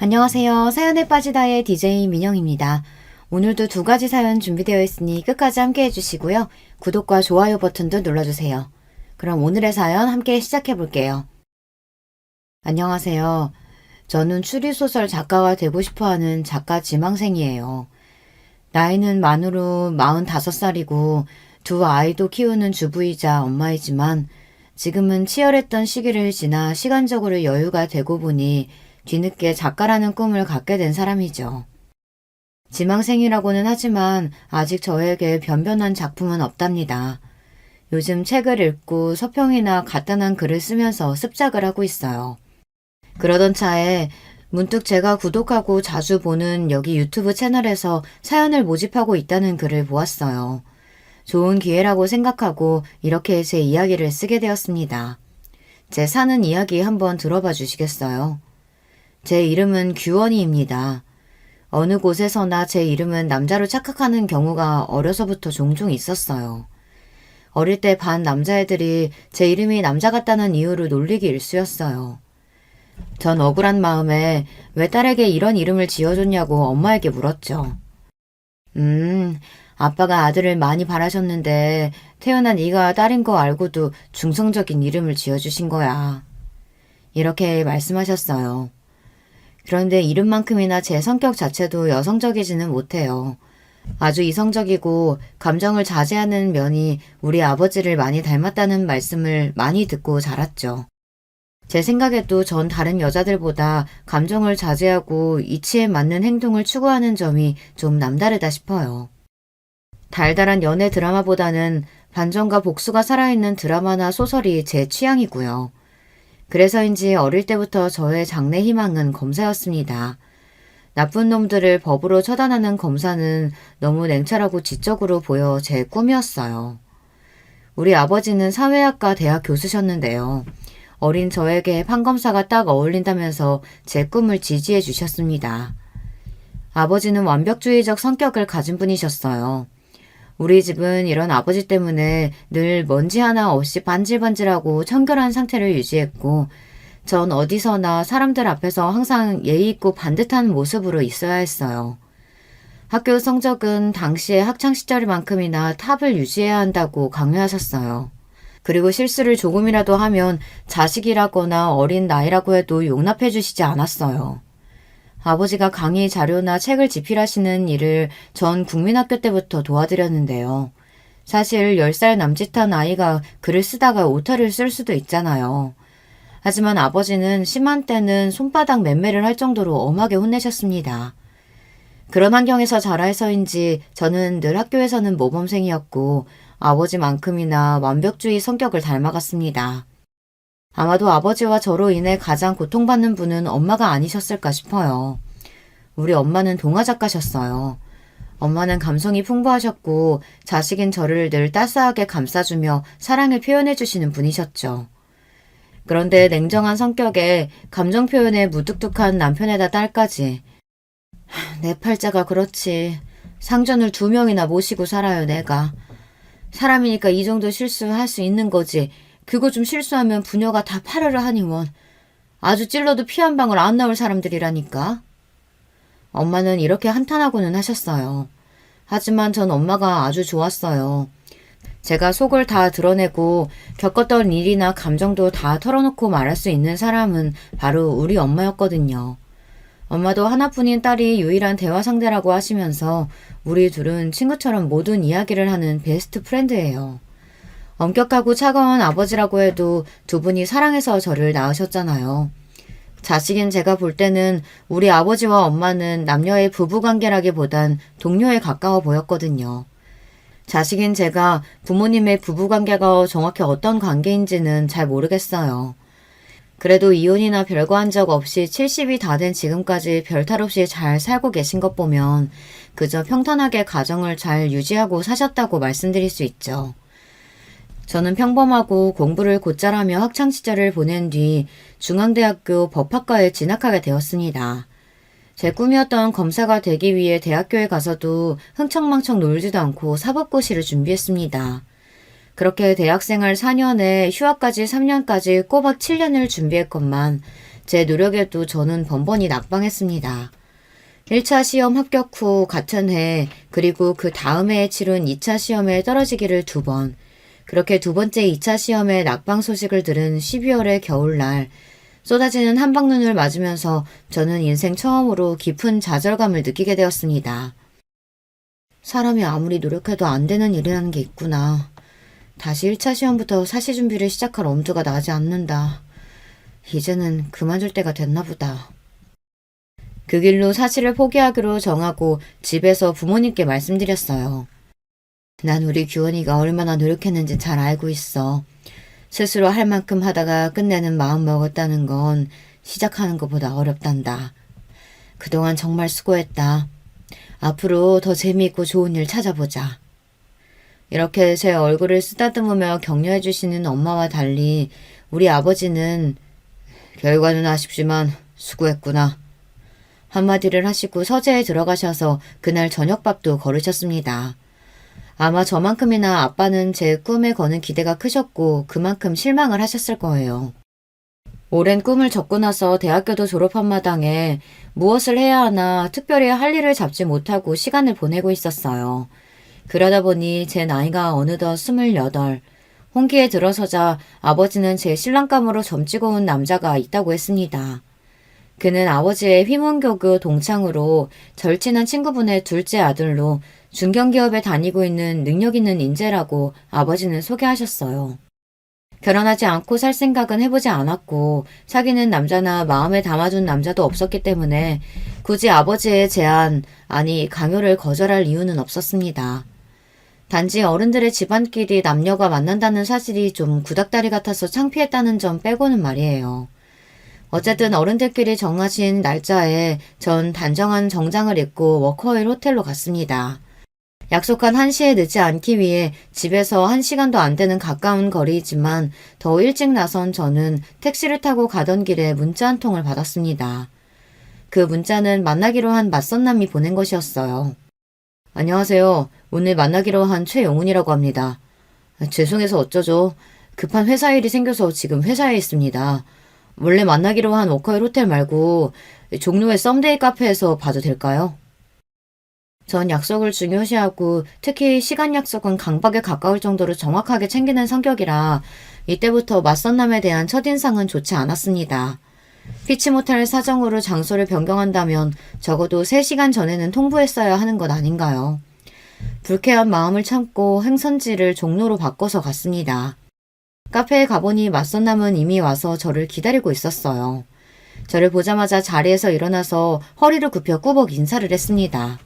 안녕하세요. 사연에 빠지다의 DJ 민영입니다. 오늘도 두 가지 사연 준비되어 있으니 끝까지 함께 해주시고요. 구독과 좋아요 버튼도 눌러주세요. 그럼 오늘의 사연 함께 시작해 볼게요. 안녕하세요. 저는 추리소설 작가가 되고 싶어하는 작가 지망생이에요. 나이는 만으로 45살이고 두 아이도 키우는 주부이자 엄마이지만 지금은 치열했던 시기를 지나 시간적으로 여유가 되고 보니 뒤늦게 작가라는 꿈을 갖게 된 사람이죠. 지망생이라고는 하지만 아직 저에게 변변한 작품은 없답니다. 요즘 책을 읽고 서평이나 간단한 글을 쓰면서 습작을 하고 있어요. 그러던 차에 문득 제가 구독하고 자주 보는 여기 유튜브 채널에서 사연을 모집하고 있다는 글을 보았어요. 좋은 기회라고 생각하고 이렇게 제 이야기를 쓰게 되었습니다. 제 사는 이야기 한번 들어봐 주시겠어요? 제 이름은 규원이입니다. 어느 곳에서나 제 이름은 남자로 착각하는 경우가 어려서부터 종종 있었어요. 어릴 때 반 남자애들이 제 이름이 남자 같다는 이유로 놀리기 일쑤였어요. 전 억울한 마음에 왜 딸에게 이런 이름을 지어줬냐고 엄마에게 물었죠. 아빠가 아들을 많이 바라셨는데 태어난 네가 딸인 거 알고도 중성적인 이름을 지어주신 거야. 이렇게 말씀하셨어요. 그런데 이름만큼이나 제 성격 자체도 여성적이지는 못해요. 아주 이성적이고 감정을 자제하는 면이 우리 아버지를 많이 닮았다는 말씀을 많이 듣고 자랐죠. 제 생각에도 전 다른 여자들보다 감정을 자제하고 이치에 맞는 행동을 추구하는 점이 좀 남다르다 싶어요. 달달한 연애 드라마보다는 반전과 복수가 살아있는 드라마나 소설이 제 취향이고요. 그래서인지 어릴 때부터 저의 장래 희망은 검사였습니다. 나쁜 놈들을 법으로 처단하는 검사는 너무 냉철하고 지적으로 보여 제 꿈이었어요. 우리 아버지는 사회학과 대학 교수셨는데요. 어린 저에게 판검사가 딱 어울린다면서 제 꿈을 지지해 주셨습니다. 아버지는 완벽주의적 성격을 가진 분이셨어요. 우리 집은 이런 아버지 때문에 늘 먼지 하나 없이 반질반질하고 청결한 상태를 유지했고 전 어디서나 사람들 앞에서 항상 예의 있고 반듯한 모습으로 있어야 했어요. 학교 성적은 당시의 학창시절만큼이나 탑을 유지해야 한다고 강요하셨어요. 그리고 실수를 조금이라도 하면 자식이라거나 어린 나이라고 해도 용납해 주시지 않았어요. 아버지가 강의 자료나 책을 집필하시는 일을 전 국민학교 때부터 도와드렸는데요. 사실 10살 남짓한 아이가 글을 쓰다가 오타를 쓸 수도 있잖아요. 하지만 아버지는 심한 때는 손바닥 맴매를 할 정도로 엄하게 혼내셨습니다. 그런 환경에서 자라서인지 저는 늘 학교에서는 모범생이었고 아버지만큼이나 완벽주의 성격을 닮아갔습니다. 아마도 아버지와 저로 인해 가장 고통받는 분은 엄마가 아니셨을까 싶어요. 우리 엄마는 동화 작가셨어요. 엄마는 감성이 풍부하셨고 자식인 저를 늘 따스하게 감싸주며 사랑을 표현해 주시는 분이셨죠. 그런데 냉정한 성격에 감정 표현에 무뚝뚝한 남편에다 딸까지. 내 팔자가 그렇지. 상전을 2명이나 모시고 살아요, 내가. 사람이니까 이 정도 실수할 수 있는 거지. 그거 좀 실수하면 부녀가 다 파르르 하니 원. 아주 찔러도 피 한 방울 안 나올 사람들이라니까. 엄마는 이렇게 한탄하고는 하셨어요. 하지만 전 엄마가 아주 좋았어요. 제가 속을 다 드러내고 겪었던 일이나 감정도 다 털어놓고 말할 수 있는 사람은 바로 우리 엄마였거든요. 엄마도 하나뿐인 딸이 유일한 대화 상대라고 하시면서 우리 둘은 친구처럼 모든 이야기를 하는 베스트 프렌드예요. 엄격하고 차가운 아버지라고 해도 두 분이 사랑해서 저를 낳으셨잖아요. 자식인 제가 볼 때는 우리 아버지와 엄마는 남녀의 부부관계라기보단 동료에 가까워 보였거든요. 자식인 제가 부모님의 부부관계가 정확히 어떤 관계인지는 잘 모르겠어요. 그래도 이혼이나 별거 한 적 없이 70이 다 된 지금까지 별탈 없이 잘 살고 계신 것 보면 그저 평탄하게 가정을 잘 유지하고 사셨다고 말씀드릴 수 있죠. 저는 평범하고 공부를 곧잘 하며 학창시절을 보낸 뒤 중앙대학교 법학과에 진학하게 되었습니다. 제 꿈이었던 검사가 되기 위해 대학교에 가서도 흥청망청 놀지도 않고 사법고시를 준비했습니다. 그렇게 대학생활 4년에 휴학까지 3년까지 꼬박 7년을 준비했건만 제 노력에도 저는 번번이 낙방했습니다. 1차 시험 합격 후 같은 해 그리고 그 다음 해에 치른 2차 시험에 떨어지기를 2번, 그렇게 두 번째 2차 시험에 낙방 소식을 들은 12월의 겨울날 쏟아지는 한방눈을 맞으면서 저는 인생 처음으로 깊은 좌절감을 느끼게 되었습니다. 사람이 아무리 노력해도 안 되는 일이라는 게 있구나. 다시 1차 시험부터 사시 준비를 시작할 엄두가 나지 않는다. 이제는 그만둘 때가 됐나 보다. 그 길로 사시를 포기하기로 정하고 집에서 부모님께 말씀드렸어요. 난 우리 규원이가 얼마나 노력했는지 잘 알고 있어. 스스로 할 만큼 하다가 끝내는 마음 먹었다는 건 시작하는 것보다 어렵단다. 그동안 정말 수고했다. 앞으로 더 재미있고 좋은 일 찾아보자. 이렇게 제 얼굴을 쓰다듬으며 격려해 주시는 엄마와 달리 우리 아버지는 결과는 아쉽지만 수고했구나. 한마디를 하시고 서재에 들어가셔서 그날 저녁밥도 거르셨습니다. 아마 저만큼이나 아빠는 제 꿈에 거는 기대가 크셨고 그만큼 실망을 하셨을 거예요. 오랜 꿈을 접고 나서 대학교도 졸업한 마당에 무엇을 해야 하나 특별히 할 일을 잡지 못하고 시간을 보내고 있었어요. 그러다 보니 제 나이가 어느덧 28, 홍기에 들어서자 아버지는 제 신랑감으로 점찍어 온 남자가 있다고 했습니다. 그는 아버지의 휘문교교 동창으로 절친한 친구분의 둘째 아들로 중견기업에 다니고 있는 능력 있는 인재라고 아버지는 소개하셨어요. 결혼하지 않고 살 생각은 해보지 않았고 사귀는 남자나 마음에 담아둔 남자도 없었기 때문에 굳이 아버지의 제안, 아니 강요를 거절할 이유는 없었습니다. 단지 어른들의 집안끼리 남녀가 만난다는 사실이 좀 구닥다리 같아서 창피했다는 점 빼고는 말이에요. 어쨌든 어른들끼리 정하신 날짜에 전 단정한 정장을 입고 워커힐 호텔로 갔습니다. 약속한 1시에 늦지 않기 위해 집에서 1시간도 안 되는 가까운 거리이지만 더 일찍 나선 저는 택시를 타고 가던 길에 문자 한 통을 받았습니다. 그 문자는 만나기로 한 맞선남이 보낸 것이었어요. 안녕하세요. 오늘 만나기로 한 최영훈이라고 합니다. 죄송해서 어쩌죠. 급한 회사 일이 생겨서 지금 회사에 있습니다. 원래 만나기로 한 워커힐 호텔 말고 종로의 썸데이 카페에서 봐도 될까요? 전 약속을 중요시하고 특히 시간 약속은 강박에 가까울 정도로 정확하게 챙기는 성격이라 이때부터 맞선남에 대한 첫인상은 좋지 않았습니다. 피치 못할 사정으로 장소를 변경한다면 적어도 3시간 전에는 통보했어야 하는 것 아닌가요? 불쾌한 마음을 참고 행선지를 종로로 바꿔서 갔습니다. 카페에 가보니 맞선남은 이미 와서 저를 기다리고 있었어요. 저를 보자마자 자리에서 일어나서 허리를 굽혀 꾸벅 인사를 했습니다.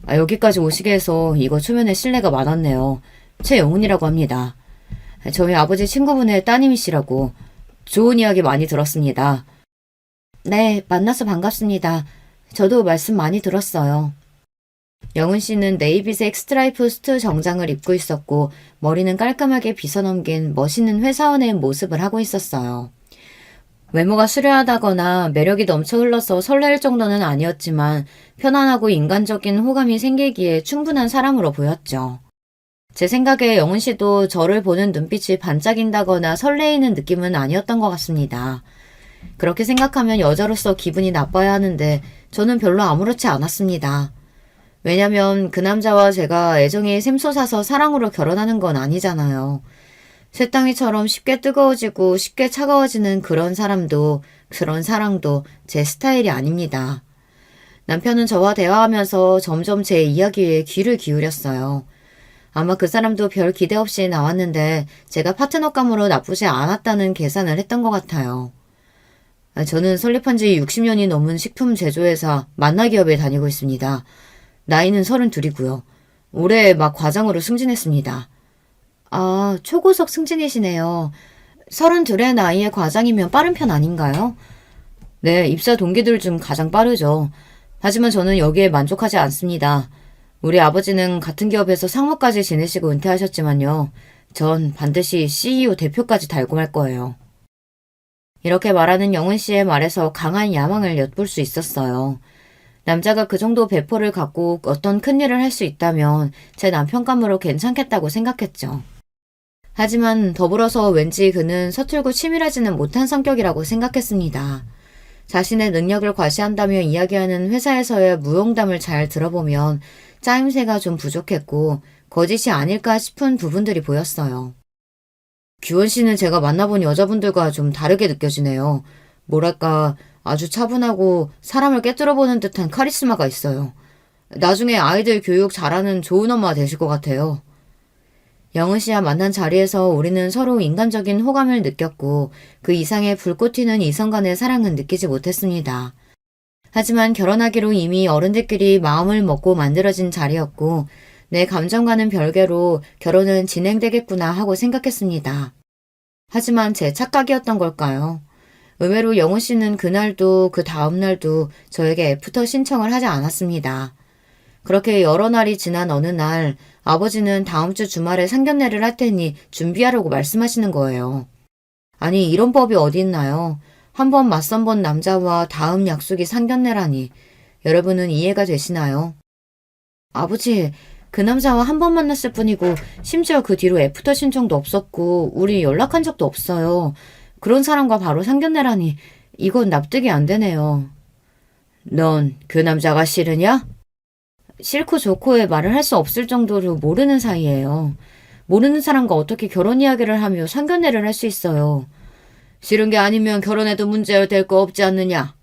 여기까지 오시게 해서 이거 초면에 실례가 많았네요. 최영훈이라고 합니다. 저희 아버지 친구분의 따님이시라고 좋은 이야기 많이 들었습니다. 네, 만나서 반갑습니다. 저도 말씀 많이 들었어요. 영훈 씨는 네이비색 스트라이프 수트 정장을 입고 있었고 머리는 깔끔하게 빗어넘긴 멋있는 회사원의 모습을 하고 있었어요. 외모가 수려하다거나 매력이 넘쳐 흘러서 설렐 정도는 아니었지만 편안하고 인간적인 호감이 생기기에 충분한 사람으로 보였죠. 제 생각에 영훈 씨도 저를 보는 눈빛이 반짝인다거나 설레이는 느낌은 아니었던 것 같습니다. 그렇게 생각하면 여자로서 기분이 나빠야 하는데 저는 별로 아무렇지 않았습니다. 왜냐면 그 남자와 제가 애정이 샘솟아서 사랑으로 결혼하는 건 아니잖아요. 쇳덩이처럼 쉽게 뜨거워지고 쉽게 차가워지는 그런 사람도 그런 사랑도 제 스타일이 아닙니다. 남편은 저와 대화하면서 점점 제 이야기에 귀를 기울였어요. 아마 그 사람도 별 기대 없이 나왔는데 제가 파트너감으로 나쁘지 않았다는 계산을 했던 것 같아요. 저는 설립한 지 60년이 넘은 식품 제조회사 만나기업에 다니고 있습니다. 나이는 32이고요. 올해 막 과장으로 승진했습니다. 아, 초고속 승진이시네요. 32의 나이에 과장이면 빠른 편 아닌가요? 네, 입사 동기들 중 가장 빠르죠. 하지만 저는 여기에 만족하지 않습니다. 우리 아버지는 같은 기업에서 상무까지 지내시고 은퇴하셨지만요. 전 반드시 CEO 대표까지 달고 말 거예요. 이렇게 말하는 영은 씨의 말에서 강한 야망을 엿볼 수 있었어요. 남자가 그 정도 배포를 갖고 어떤 큰일을 할 수 있다면 제 남편감으로 괜찮겠다고 생각했죠. 하지만 더불어서 왠지 그는 서툴고 치밀하지는 못한 성격이라고 생각했습니다. 자신의 능력을 과시한다며 이야기하는 회사에서의 무용담을 잘 들어보면 짜임새가 좀 부족했고 거짓이 아닐까 싶은 부분들이 보였어요. 규원 씨는 제가 만나본 여자분들과 좀 다르게 느껴지네요. 뭐랄까 아주 차분하고 사람을 꿰뚫어보는 듯한 카리스마가 있어요. 나중에 아이들 교육 잘하는 좋은 엄마 되실 것 같아요. 영은 씨와 만난 자리에서 우리는 서로 인간적인 호감을 느꼈고 그 이상의 불꽃 튀는 이성 간의 사랑은 느끼지 못했습니다. 하지만 결혼하기로 이미 어른들끼리 마음을 먹고 만들어진 자리였고 내 감정과는 별개로 결혼은 진행되겠구나 하고 생각했습니다. 하지만 제 착각이었던 걸까요? 의외로 영훈 씨는 그날도 그 다음날도 저에게 애프터 신청을 하지 않았습니다. 그렇게 여러 날이 지난 어느 날 아버지는 다음 주 주말에 상견례를 할 테니 준비하라고 말씀하시는 거예요. 아니 이런 법이 어디 있나요? 한 번 맞선 본 남자와 다음 약속이 상견례라니. 여러분은 이해가 되시나요? 아버지, 그 남자와 한 번 만났을 뿐이고 심지어 그 뒤로 애프터 신청도 없었고 우리 연락한 적도 없어요. 그런 사람과 바로 상견례라니 이건 납득이 안 되네요. 넌 그 남자가 싫으냐? 싫고 좋고의 말을 할 수 없을 정도로 모르는 사이예요. 모르는 사람과 어떻게 결혼 이야기를 하며 상견례를 할 수 있어요. 싫은 게 아니면 결혼해도 문제될 거 없지 않느냐.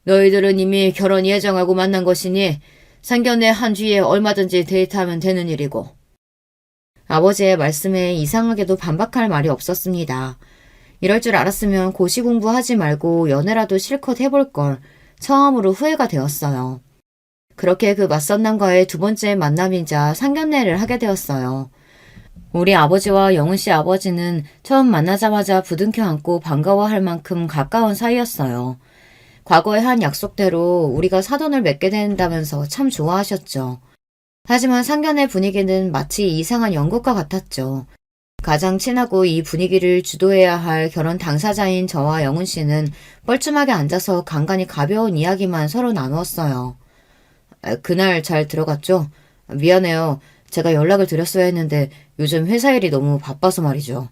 너희들은 이미 결혼 예정하고 만난 것이니 상견례 한 뒤에 얼마든지 데이트하면 되는 일이고. 아버지의 말씀에 이상하게도 반박할 말이 없었습니다. 이럴 줄 알았으면 고시 공부하지 말고 연애라도 실컷 해볼 걸 처음으로 후회가 되었어요. 그렇게 그 맞선 남과의 두 번째 만남이자 상견례를 하게 되었어요. 우리 아버지와 영은 씨 아버지는 처음 만나자마자 부둥켜 안고 반가워할 만큼 가까운 사이였어요. 과거에 한 약속대로 우리가 사돈을 맺게 된다면서 참 좋아하셨죠. 하지만 상견례 분위기는 마치 이상한 연극과 같았죠. 가장 친하고 이 분위기를 주도해야 할 결혼 당사자인 저와 영은 씨는 뻘쭘하게 앉아서 간간히 가벼운 이야기만 서로 나누었어요. 그날 잘 들어갔죠? 미안해요. 제가 연락을 드렸어야 했는데 요즘 회사 일이 너무 바빠서 말이죠.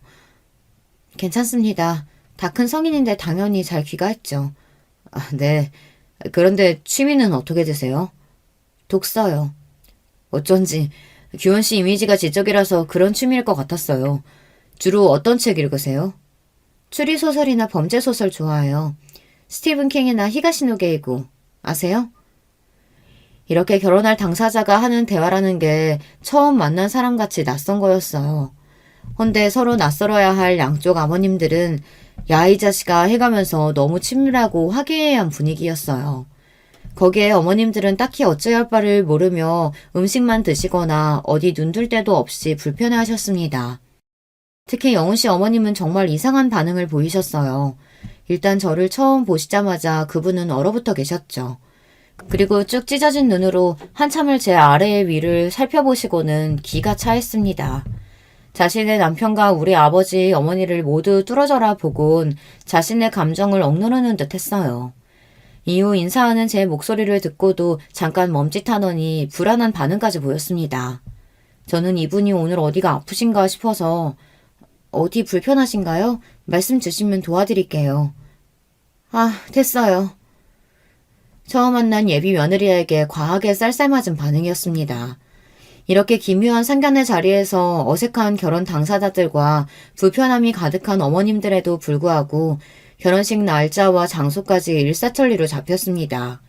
괜찮습니다. 다 큰 성인인데 당연히 잘 귀가했죠. 네. 그런데 취미는 어떻게 되세요? 독서요. 어쩐지 규원 씨 이미지가 지적이라서 그런 취미일 것 같았어요. 주로 어떤 책 읽으세요? 추리소설이나 범죄소설 좋아해요. 스티븐 킹이나 히가시노 게이고 아세요? 이렇게 결혼할 당사자가 하는 대화라는 게 처음 만난 사람같이 낯선 거였어요. 헌데 서로 낯설어야 할 양쪽 아버님들은 야 이 자식아 해가면서 너무 친밀하고 화기애애한 분위기였어요. 거기에 어머님들은 딱히 어찌할 바를 모르며 음식만 드시거나 어디 눈둘 데도 없이 불편해하셨습니다. 특히 영훈 씨 어머님은 정말 이상한 반응을 보이셨어요. 일단 저를 처음 보시자마자 그분은 얼어붙어 계셨죠. 그리고 쭉 찢어진 눈으로 한참을 제 아래의 위를 살펴보시고는 기가 차했습니다. 자신의 남편과 우리 아버지, 어머니를 모두 뚫어져라 보곤 자신의 감정을 억누르는 듯 했어요. 이후 인사하는 제 목소리를 듣고도 잠깐 멈칫하더니 불안한 반응까지 보였습니다. 저는 이분이 오늘 어디가 아프신가 싶어서 어디 불편하신가요? 말씀 주시면 도와드릴게요. 아, 됐어요. 처음 만난 예비 며느리에게 과하게 쌀쌀맞은 반응이었습니다. 이렇게 기묘한 상견례 자리에서 어색한 결혼 당사자들과 불편함이 가득한 어머님들에도 불구하고 결혼식 날짜와 장소까지 일사천리로 잡혔습니다.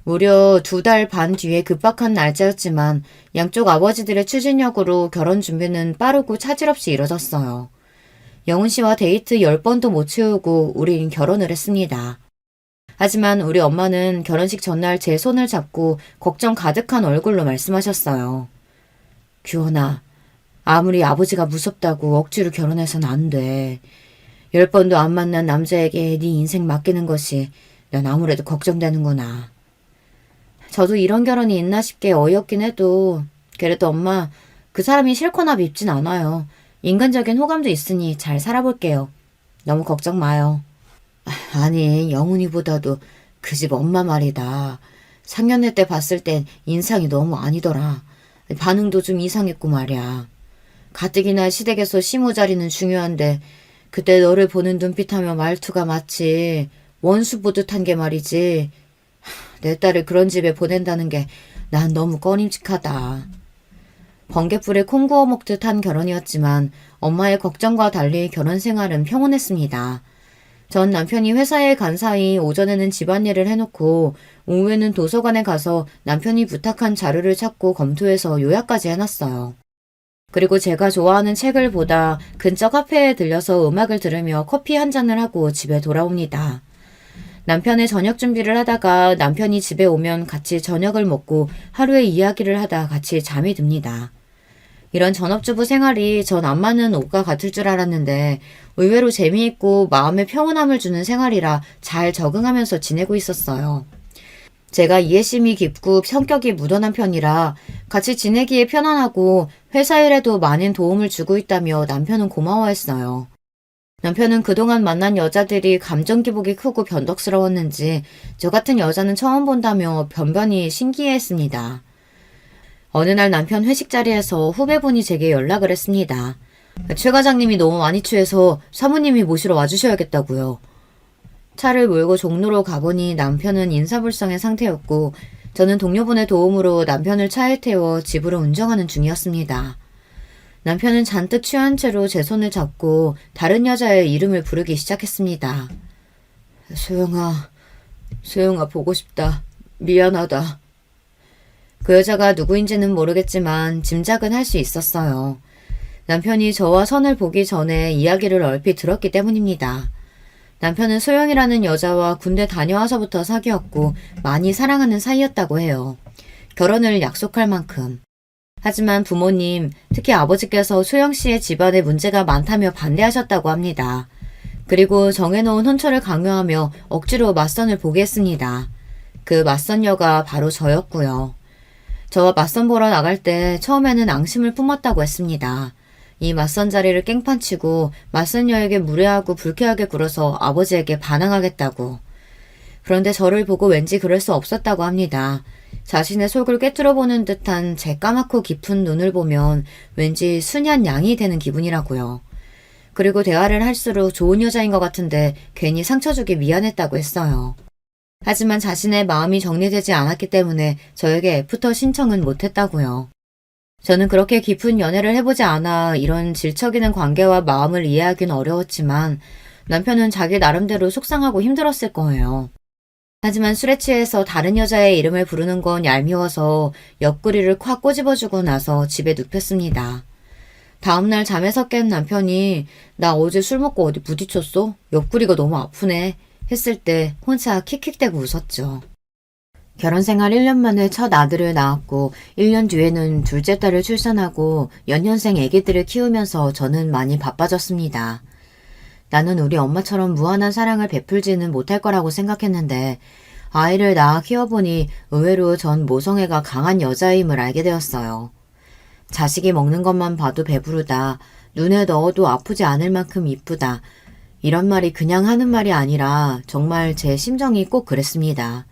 무려 2달 반 뒤에 급박한 날짜였지만 양쪽 아버지들의 추진력으로 결혼 준비는 빠르고 차질 없이 이뤄졌어요. 영훈 씨와 데이트 10번도 못 채우고 우린 결혼을 했습니다. 하지만 우리 엄마는 결혼식 전날 제 손을 잡고 걱정 가득한 얼굴로 말씀하셨어요. 규원아, 아무리 아버지가 무섭다고 억지로 결혼해서는 안 돼. 10번도 안 만난 남자에게 네 인생 맡기는 것이 난 아무래도 걱정되는구나. 저도 이런 결혼이 있나 싶게 어이없긴 해도 그래도 엄마, 그 사람이 싫거나 밉진 않아요. 인간적인 호감도 있으니 잘 살아볼게요. 너무 걱정 마요. 아니, 영훈이보다도 그 집 엄마 말이다. 상견례 때 봤을 땐 인상이 너무 아니더라. 반응도 좀 이상했고 말이야. 가뜩이나 시댁에서 시모 자리는 중요한데 그때 너를 보는 눈빛하며 말투가 마치 원수 보듯 한 게 말이지. 내 딸을 그런 집에 보낸다는 게 난 너무 꺼림칙하다. 번갯불에 콩 구워 먹듯 한 결혼이었지만 엄마의 걱정과 달리 결혼 생활은 평온했습니다. 전 남편이 회사에 간 사이 오전에는 집안일을 해놓고 오후에는 도서관에 가서 남편이 부탁한 자료를 찾고 검토해서 요약까지 해놨어요. 그리고 제가 좋아하는 책을 보다 근처 카페에 들려서 음악을 들으며 커피 한 잔을 하고 집에 돌아옵니다. 남편의 저녁 준비를 하다가 남편이 집에 오면 같이 저녁을 먹고 하루의 이야기를 하다 같이 잠이 듭니다. 이런 전업주부 생활이 전 안 맞는 옷과 같을 줄 알았는데 의외로 재미있고 마음에 평온함을 주는 생활이라 잘 적응하면서 지내고 있었어요. 제가 이해심이 깊고 성격이 무던한 편이라 같이 지내기에 편안하고 회사 일에도 많은 도움을 주고 있다며 남편은 고마워했어요. 남편은 그동안 만난 여자들이 감정 기복이 크고 변덕스러웠는지 저 같은 여자는 처음 본다며 변변히 신기해했습니다. 어느 날 남편 회식 자리에서 후배분이 제게 연락을 했습니다. 최 과장님이 너무 많이 취해서 사모님이 모시러 와주셔야겠다고요. 차를 몰고 종로로 가보니 남편은 인사불성의 상태였고 저는 동료분의 도움으로 남편을 차에 태워 집으로 운전하는 중이었습니다. 남편은 잔뜩 취한 채로 제 손을 잡고 다른 여자의 이름을 부르기 시작했습니다. 소영아 보고 싶다. 미안하다. 그 여자가 누구인지는 모르겠지만 짐작은 할 수 있었어요. 남편이 저와 선을 보기 전에 이야기를 얼핏 들었기 때문입니다. 남편은 소영이라는 여자와 군대 다녀와서부터 사귀었고 많이 사랑하는 사이였다고 해요. 결혼을 약속할 만큼. 하지만 부모님, 특히 아버지께서 소영 씨의 집안에 문제가 많다며 반대하셨다고 합니다. 그리고 정해놓은 혼처를 강요하며 억지로 맞선을 보게 했습니다. 그 맞선녀가 바로 저였고요. 저와 맞선 보러 나갈 때 처음에는 앙심을 품었다고 했습니다. 이 맞선 자리를 깽판치고 맞선녀에게 무례하고 불쾌하게 굴어서 아버지에게 반항하겠다고. 그런데 저를 보고 왠지 그럴 수 없었다고 합니다. 자신의 속을 꿰뚫어보는 듯한 제 까맣고 깊은 눈을 보면 왠지 순한 양이 되는 기분이라고요. 그리고 대화를 할수록 좋은 여자인 것 같은데 괜히 상처 주기 미안했다고 했어요. 하지만 자신의 마음이 정리되지 않았기 때문에 저에게 애프터 신청은 못했다고요. 저는 그렇게 깊은 연애를 해보지 않아 이런 질척이는 관계와 마음을 이해하기는 어려웠지만 남편은 자기 나름대로 속상하고 힘들었을 거예요. 하지만 술에 취해서 다른 여자의 이름을 부르는 건 얄미워서 옆구리를 콱 꼬집어주고 나서 집에 눕혔습니다. 다음날 잠에서 깬 남편이 나 어제 술 먹고 어디 부딪혔어? 옆구리가 너무 아프네 했을 때 혼자 킥킥대고 웃었죠. 결혼생활 1년 만에 첫 아들을 낳았고 1년 뒤에는 둘째 딸을 출산하고 연년생 아기들을 키우면서 저는 많이 바빠졌습니다. 나는 우리 엄마처럼 무한한 사랑을 베풀지는 못할 거라고 생각했는데 아이를 낳아 키워보니 의외로 전 모성애가 강한 여자임을 알게 되었어요. 자식이 먹는 것만 봐도 배부르다. 눈에 넣어도 아프지 않을 만큼 이쁘다. 이런 말이 그냥 하는 말이 아니라 정말 제 심정이 꼭 그랬습니다.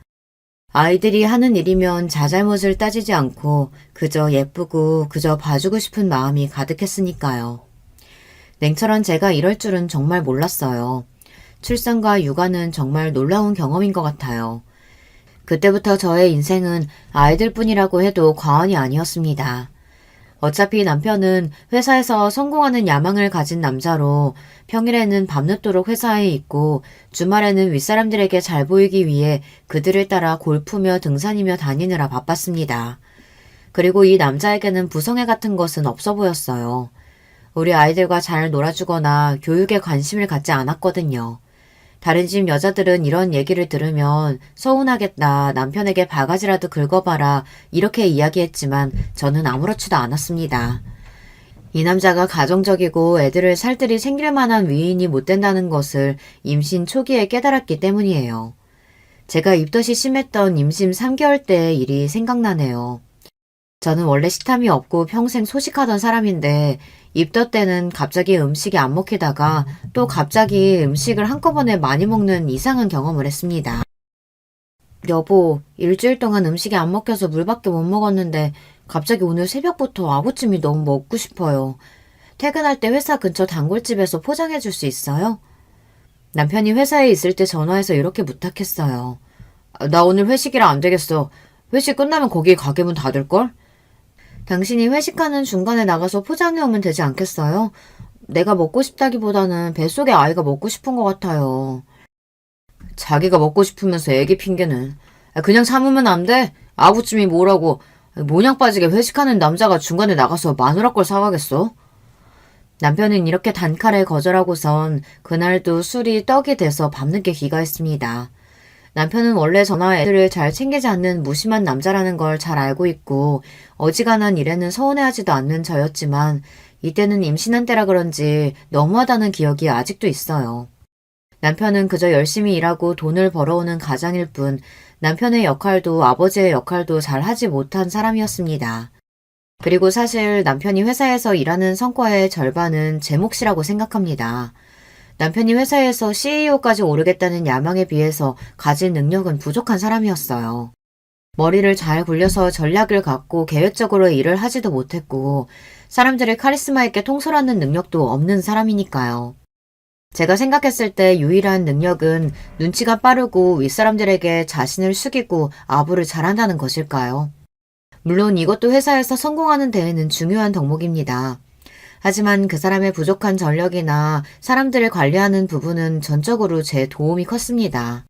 아이들이 하는 일이면 자잘못을 따지지 않고 그저 예쁘고 그저 봐주고 싶은 마음이 가득했으니까요. 냉철한 제가 이럴 줄은 정말 몰랐어요. 출산과 육아는 정말 놀라운 경험인 것 같아요. 그때부터 저의 인생은 아이들뿐이라고 해도 과언이 아니었습니다. 어차피 남편은 회사에서 성공하는 야망을 가진 남자로 평일에는 밤늦도록 회사에 있고 주말에는 윗사람들에게 잘 보이기 위해 그들을 따라 골프며 등산이며 다니느라 바빴습니다. 그리고 이 남자에게는 부성애 같은 것은 없어 보였어요. 우리 아이들과 잘 놀아주거나 교육에 관심을 갖지 않았거든요. 다른 집 여자들은 이런 얘기를 들으면 서운하겠다, 남편에게 바가지라도 긁어봐라 이렇게 이야기했지만 저는 아무렇지도 않았습니다. 이 남자가 가정적이고 애들을 살뜰히 챙길 만한 위인이 못 된다는 것을 임신 초기에 깨달았기 때문이에요. 제가 입덧이 심했던 임신 3개월 때의 일이 생각나네요. 저는 원래 식탐이 없고 평생 소식하던 사람인데 입덧 때는 갑자기 음식이 안 먹히다가 또 갑자기 음식을 한꺼번에 많이 먹는 이상한 경험을 했습니다. 여보, 일주일 동안 음식이 안 먹혀서 물밖에 못 먹었는데 갑자기 오늘 새벽부터 아구찜이 너무 먹고 싶어요. 퇴근할 때 회사 근처 단골집에서 포장해 줄 수 있어요? 남편이 회사에 있을 때 전화해서 이렇게 부탁했어요. 나 오늘 회식이라 안 되겠어. 회식 끝나면 거기 가게 문 닫을걸? 당신이 회식하는 중간에 나가서 포장해 오면 되지 않겠어요? 내가 먹고 싶다기보다는 뱃속에 아이가 먹고 싶은 것 같아요. 자기가 먹고 싶으면서 애기 핑계는. 그냥 참으면 안 돼? 아부쯤이 뭐라고. 모냥 빠지게 회식하는 남자가 중간에 나가서 마누라 걸 사가겠어? 남편은 이렇게 단칼에 거절하고선 그날도 술이 떡이 돼서 밤늦게 귀가했습니다. 남편은 원래 저나 애들을 잘 챙기지 않는 무심한 남자라는 걸 잘 알고 있고 어지간한 일에는 서운해하지도 않는 저였지만 이때는 임신한 때라 그런지 너무하다는 기억이 아직도 있어요. 남편은 그저 열심히 일하고 돈을 벌어오는 가장일 뿐 남편의 역할도 아버지의 역할도 잘 하지 못한 사람이었습니다. 그리고 사실 남편이 회사에서 일하는 성과의 절반은 제 몫이라고 생각합니다. 남편이 회사에서 CEO까지 오르겠다는 야망에 비해서 가진 능력은 부족한 사람이었어요. 머리를 잘 굴려서 전략을 갖고 계획적으로 일을 하지도 못했고 사람들을 카리스마 있게 통솔하는 능력도 없는 사람이니까요. 제가 생각했을 때 유일한 능력은 눈치가 빠르고 윗사람들에게 자신을 숙이고 아부를 잘한다는 것일까요? 물론 이것도 회사에서 성공하는 데에는 중요한 덕목입니다. 하지만 그 사람의 부족한 전력이나 사람들을 관리하는 부분은 전적으로 제 도움이 컸습니다.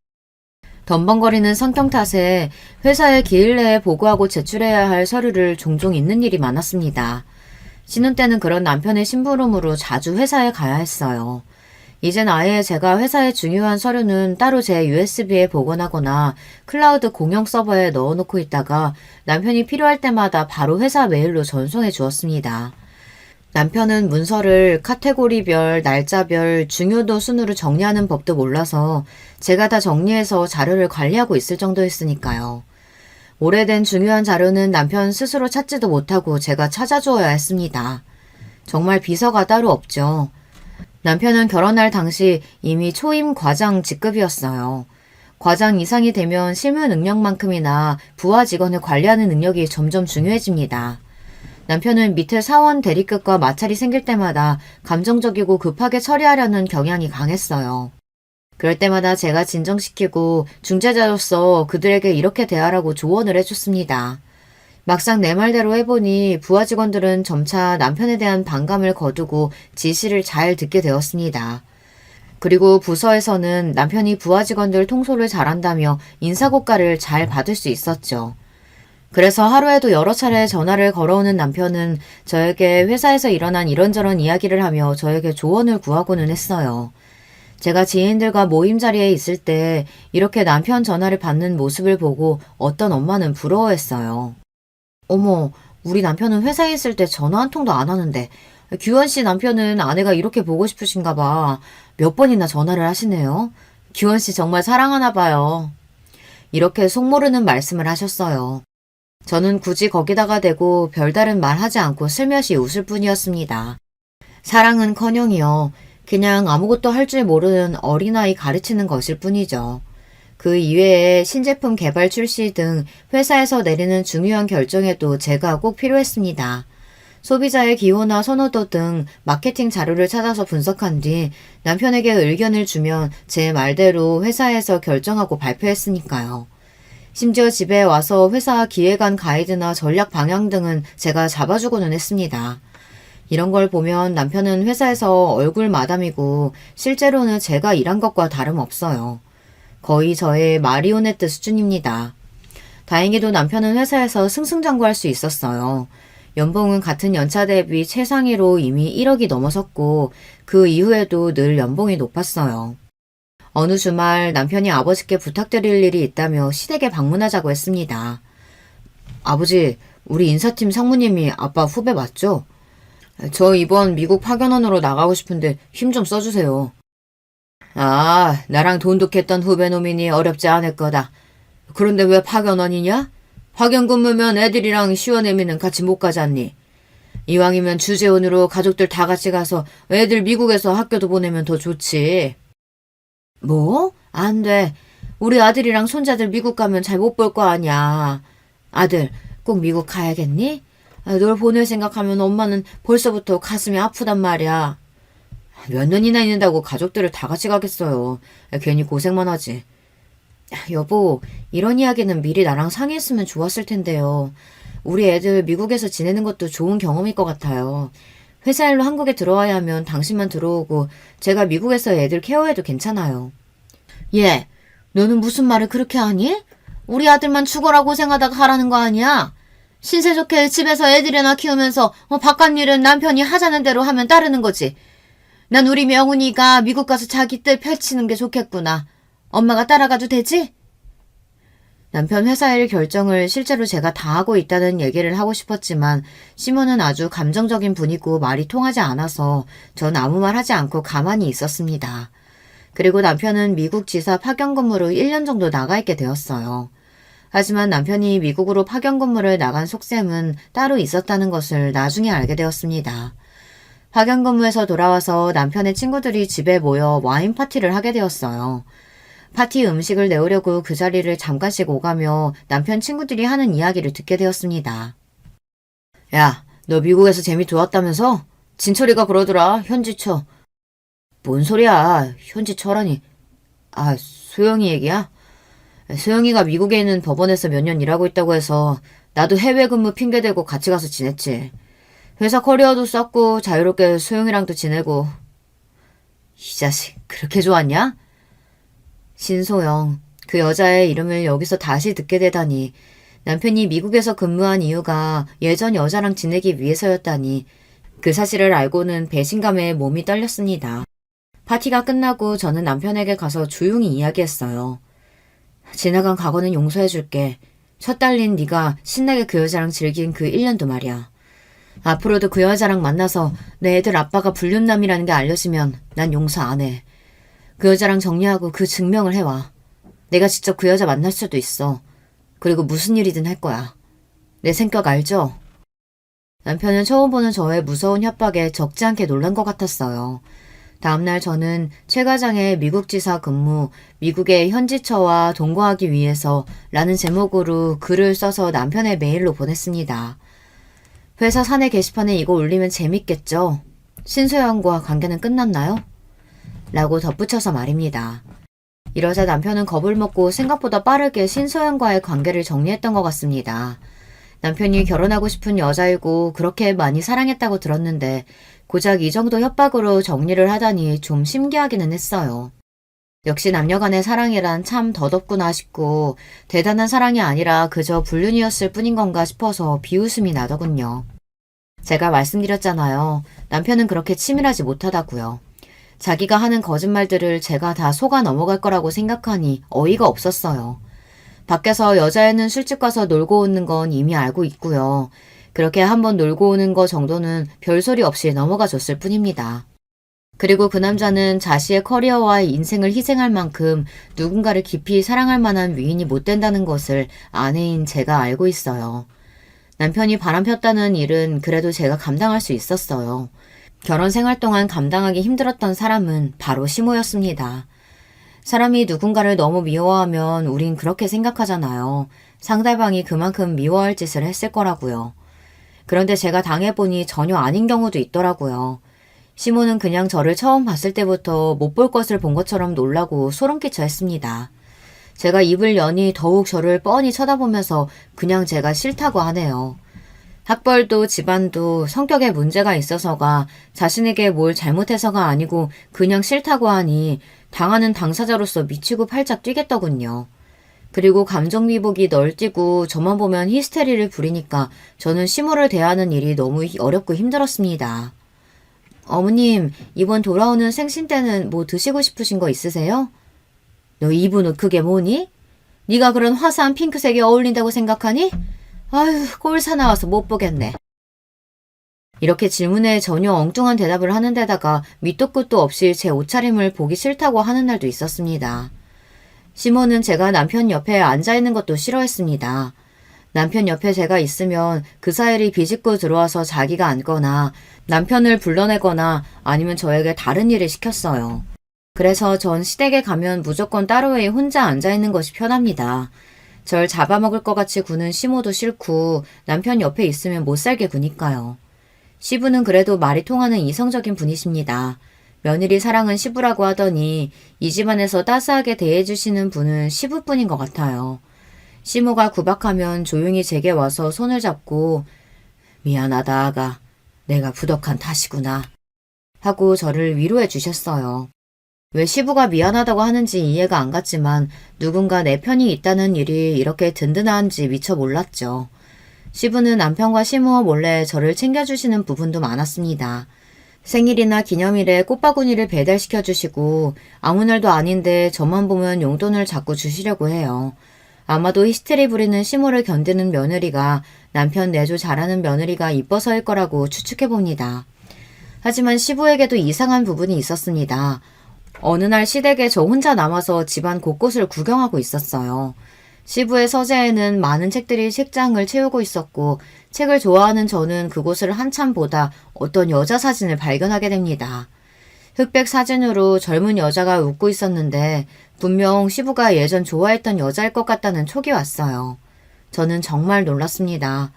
덤벙거리는 성격 탓에 회사에 기일 내에 보고하고 제출해야 할 서류를 종종 잊는 일이 많았습니다. 신혼 때는 그런 남편의 심부름으로 자주 회사에 가야 했어요. 이젠 아예 제가 회사의 중요한 서류는 따로 제 USB에 복원하거나 클라우드 공용 서버에 넣어놓고 있다가 남편이 필요할 때마다 바로 회사 메일로 전송해 주었습니다. 남편은 문서를 카테고리별, 날짜별, 중요도 순으로 정리하는 법도 몰라서 제가 다 정리해서 자료를 관리하고 있을 정도였으니까요. 오래된 중요한 자료는 남편 스스로 찾지도 못하고 제가 찾아주어야 했습니다. 정말 비서가 따로 없죠. 남편은 결혼할 당시 이미 초임 과장 직급이었어요. 과장 이상이 되면 실무 능력만큼이나 부하 직원을 관리하는 능력이 점점 중요해집니다. 남편은 밑에 사원 대리급과 마찰이 생길 때마다 감정적이고 급하게 처리하려는 경향이 강했어요. 그럴 때마다 제가 진정시키고 중재자로서 그들에게 이렇게 대하라고 조언을 해줬습니다. 막상 내 말대로 해보니 부하 직원들은 점차 남편에 대한 반감을 거두고 지시를 잘 듣게 되었습니다. 그리고 부서에서는 남편이 부하 직원들 통솔을 잘한다며 인사고과를 잘 받을 수 있었죠. 그래서 하루에도 여러 차례 전화를 걸어오는 남편은 저에게 회사에서 일어난 이런저런 이야기를 하며 저에게 조언을 구하고는 했어요. 제가 지인들과 모임 자리에 있을 때 이렇게 남편 전화를 받는 모습을 보고 어떤 엄마는 부러워했어요. 어머, 우리 남편은 회사에 있을 때 전화 한 통도 안 하는데 규원 씨 남편은 아내가 이렇게 보고 싶으신가 봐. 몇 번이나 전화를 하시네요. 규원 씨 정말 사랑하나 봐요. 이렇게 속모르는 말씀을 하셨어요. 저는 굳이 거기다가 대고 별다른 말 하지 않고 슬며시 웃을 뿐이었습니다. 사랑은커녕이요. 그냥 아무것도 할 줄 모르는 어린아이 가르치는 것일 뿐이죠. 그 이외에 신제품 개발 출시 등 회사에서 내리는 중요한 결정에도 제가 꼭 필요했습니다. 소비자의 기호나 선호도 등 마케팅 자료를 찾아서 분석한 뒤 남편에게 의견을 주면 제 말대로 회사에서 결정하고 발표했으니까요. 심지어 집에 와서 회사 기획안 가이드나 전략 방향 등은 제가 잡아주고는 했습니다. 이런 걸 보면 남편은 회사에서 얼굴 마담이고 실제로는 제가 일한 것과 다름없어요. 거의 저의 마리오네트 수준입니다. 다행히도 남편은 회사에서 승승장구할 수 있었어요. 연봉은 같은 연차 대비 최상위로 이미 1억이 넘어섰고 그 이후에도 늘 연봉이 높았어요. 어느 주말 남편이 아버지께 부탁드릴 일이 있다며 시댁에 방문하자고 했습니다. 아버지, 우리 인사팀 상무님이 아빠 후배 맞죠? 저 이번 미국 파견원으로 나가고 싶은데 힘 좀 써주세요. 아, 나랑 돈독했던 후배놈이니 어렵지 않을 거다. 그런데 왜 파견원이냐? 파견 근무면 애들이랑 시원애미는 같이 못 가잖니. 이왕이면 주재원으로 가족들 다 같이 가서 애들 미국에서 학교도 보내면 더 좋지. 뭐? 안 돼. 우리 아들이랑 손자들 미국 가면 잘 못 볼 거 아니야. 아들, 꼭 미국 가야겠니? 널 보낼 생각하면 엄마는 벌써부터 가슴이 아프단 말이야. 몇 년이나 있는다고 가족들을 다 같이 가겠어요. 괜히 고생만 하지. 여보, 이런 이야기는 미리 나랑 상의했으면 좋았을 텐데요. 우리 애들 미국에서 지내는 것도 좋은 경험일 것 같아요. 회사 일로 한국에 들어와야 하면 당신만 들어오고 제가 미국에서 애들 케어해도 괜찮아요. 얘, 너는 무슨 말을 그렇게 하니? 우리 아들만 죽어라 고생하다가 하라는 거 아니야? 신세 좋게 집에서 애들이나 키우면서 바깥 일은 남편이 하자는 대로 하면 따르는 거지. 난 우리 명훈이가 미국 가서 자기 뜻 펼치는 게 좋겠구나. 엄마가 따라가도 되지? 남편 회사 일 결정을 실제로 제가 다 하고 있다는 얘기를 하고 싶었지만 시몬은 아주 감정적인 분이고 말이 통하지 않아서 전 아무 말 하지 않고 가만히 있었습니다. 그리고 남편은 미국 지사 파견 근무로 1년 정도 나가 있게 되었어요. 하지만 남편이 미국으로 파견 근무를 나간 속셈은 따로 있었다는 것을 나중에 알게 되었습니다. 파견 근무에서 돌아와서 남편의 친구들이 집에 모여 와인 파티를 하게 되었어요. 파티 음식을 내오려고 그 자리를 잠깐씩 오가며 남편 친구들이 하는 이야기를 듣게 되었습니다. 야, 너 미국에서 재미 좋았다면서? 진철이가 그러더라, 현지처. 뭔 소리야, 현지처라니. 아, 소영이 얘기야? 소영이가 미국에 있는 법원에서 몇 년 일하고 있다고 해서 나도 해외 근무 핑계대고 같이 가서 지냈지. 회사 커리어도 쌓고 자유롭게 소영이랑도 지내고. 이 자식 그렇게 좋았냐? 신소영, 그 여자의 이름을 여기서 다시 듣게 되다니. 남편이 미국에서 근무한 이유가 예전 여자랑 지내기 위해서였다니. 그 사실을 알고는 배신감에 몸이 떨렸습니다. 파티가 끝나고 저는 남편에게 가서 조용히 이야기했어요. 지나간 과거는 용서해줄게. 첫 딸린 네가 신나게 그 여자랑 즐긴 그 1년도 말이야. 앞으로도 그 여자랑 만나서 내 애들 아빠가 불륜남이라는 게 알려지면 난 용서 안 해. 그 여자랑 정리하고 그 증명을 해와. 내가 직접 그 여자 만날 수도 있어. 그리고 무슨 일이든 할 거야. 내 성격 알죠? 남편은 처음 보는 저의 무서운 협박에 적지 않게 놀란 것 같았어요. 다음날 저는 최 과장의 미국 지사 근무, 미국의 현지처와 동거하기 위해서 라는 제목으로 글을 써서 남편의 메일로 보냈습니다. 회사 사내 게시판에 이거 올리면 재밌겠죠? 신소영과 관계는 끝났나요? 라고 덧붙여서 말입니다. 이러자 남편은 겁을 먹고 생각보다 빠르게 신소영과의 관계를 정리했던 것 같습니다. 남편이 결혼하고 싶은 여자이고 그렇게 많이 사랑했다고 들었는데 고작 이 정도 협박으로 정리를 하다니 좀 신기하기는 했어요. 역시 남녀 간의 사랑이란 참 더덥구나 싶고 대단한 사랑이 아니라 그저 불륜이었을 뿐인 건가 싶어서 비웃음이 나더군요. 제가 말씀드렸잖아요. 남편은 그렇게 치밀하지 못하다고요. 자기가 하는 거짓말들을 제가 다 속아 넘어갈 거라고 생각하니 어이가 없었어요. 밖에서 여자애는 술집 가서 놀고 오는 건 이미 알고 있고요. 그렇게 한번 놀고 오는 거 정도는 별소리 없이 넘어가 줬을 뿐입니다. 그리고 그 남자는 자신의 커리어와 인생을 희생할 만큼 누군가를 깊이 사랑할 만한 위인이 못 된다는 것을 아내인 제가 알고 있어요. 남편이 바람 폈다는 일은 그래도 제가 감당할 수 있었어요. 결혼 생활 동안 감당하기 힘들었던 사람은 바로 시모였습니다. 사람이 누군가를 너무 미워하면 우린 그렇게 생각하잖아요. 상대방이 그만큼 미워할 짓을 했을 거라고요. 그런데 제가 당해보니 전혀 아닌 경우도 있더라고요. 시모는 그냥 저를 처음 봤을 때부터 못 볼 것을 본 것처럼 놀라고 소름끼쳐 했습니다. 제가 입을 여니 더욱 저를 뻔히 쳐다보면서 그냥 제가 싫다고 하네요. 학벌도 집안도 성격에 문제가 있어서가 자신에게 뭘 잘못해서가 아니고 그냥 싫다고 하니 당하는 당사자로서 미치고 팔짝 뛰겠더군요. 그리고 감정미복이 널뛰고 저만 보면 히스테리를 부리니까 저는 시모를 대하는 일이 너무 어렵고 힘들었습니다. 어머님, 이번 돌아오는 생신 때는 뭐 드시고 싶으신 거 있으세요? 너 입은 옷 그게 뭐니? 네가 그런 화사한 핑크색이 어울린다고 생각하니? 아휴, 꼴 사나워서 못 보겠네. 이렇게 질문에 전혀 엉뚱한 대답을 하는 데다가 밑도 끝도 없이 제 옷차림을 보기 싫다고 하는 날도 있었습니다. 시모는 제가 남편 옆에 앉아있는 것도 싫어했습니다. 남편 옆에 제가 있으면 그 사일이 비집고 들어와서 자기가 앉거나 남편을 불러내거나 아니면 저에게 다른 일을 시켰어요. 그래서 전 시댁에 가면 무조건 따로에 혼자 앉아있는 것이 편합니다. 절 잡아먹을 것 같이 구는 시모도 싫고 남편 옆에 있으면 못 살게 구니까요. 시부는 그래도 말이 통하는 이성적인 분이십니다. 며느리 사랑은 시부라고 하더니 이 집안에서 따스하게 대해주시는 분은 시부뿐인 것 같아요. 시모가 구박하면 조용히 제게 와서 손을 잡고 미안하다 아가. 내가 부덕한 탓이구나. 하고 저를 위로해 주셨어요. 왜 시부가 미안하다고 하는지 이해가 안 갔지만 누군가 내 편이 있다는 일이 이렇게 든든한지 미처 몰랐죠. 시부는 남편과 시모 몰래 저를 챙겨주시는 부분도 많았습니다. 생일이나 기념일에 꽃바구니를 배달시켜 주시고 아무 날도 아닌데 저만 보면 용돈을 자꾸 주시려고 해요. 아마도 히스테리 부리는 시모를 견디는 며느리가 남편 내조 잘하는 며느리가 이뻐서일 거라고 추측해봅니다. 하지만 시부에게도 이상한 부분이 있었습니다. 어느 날 시댁에 저 혼자 남아서 집안 곳곳을 구경하고 있었어요. 시부의 서재에는 많은 책들이 책장을 채우고 있었고 책을 좋아하는 저는 그곳을 한참 보다 어떤 여자 사진을 발견하게 됩니다. 흑백 사진으로 젊은 여자가 웃고 있었는데 분명 시부가 예전 좋아했던 여자일 것 같다는 촉이 왔어요. 저는 정말 놀랐습니다.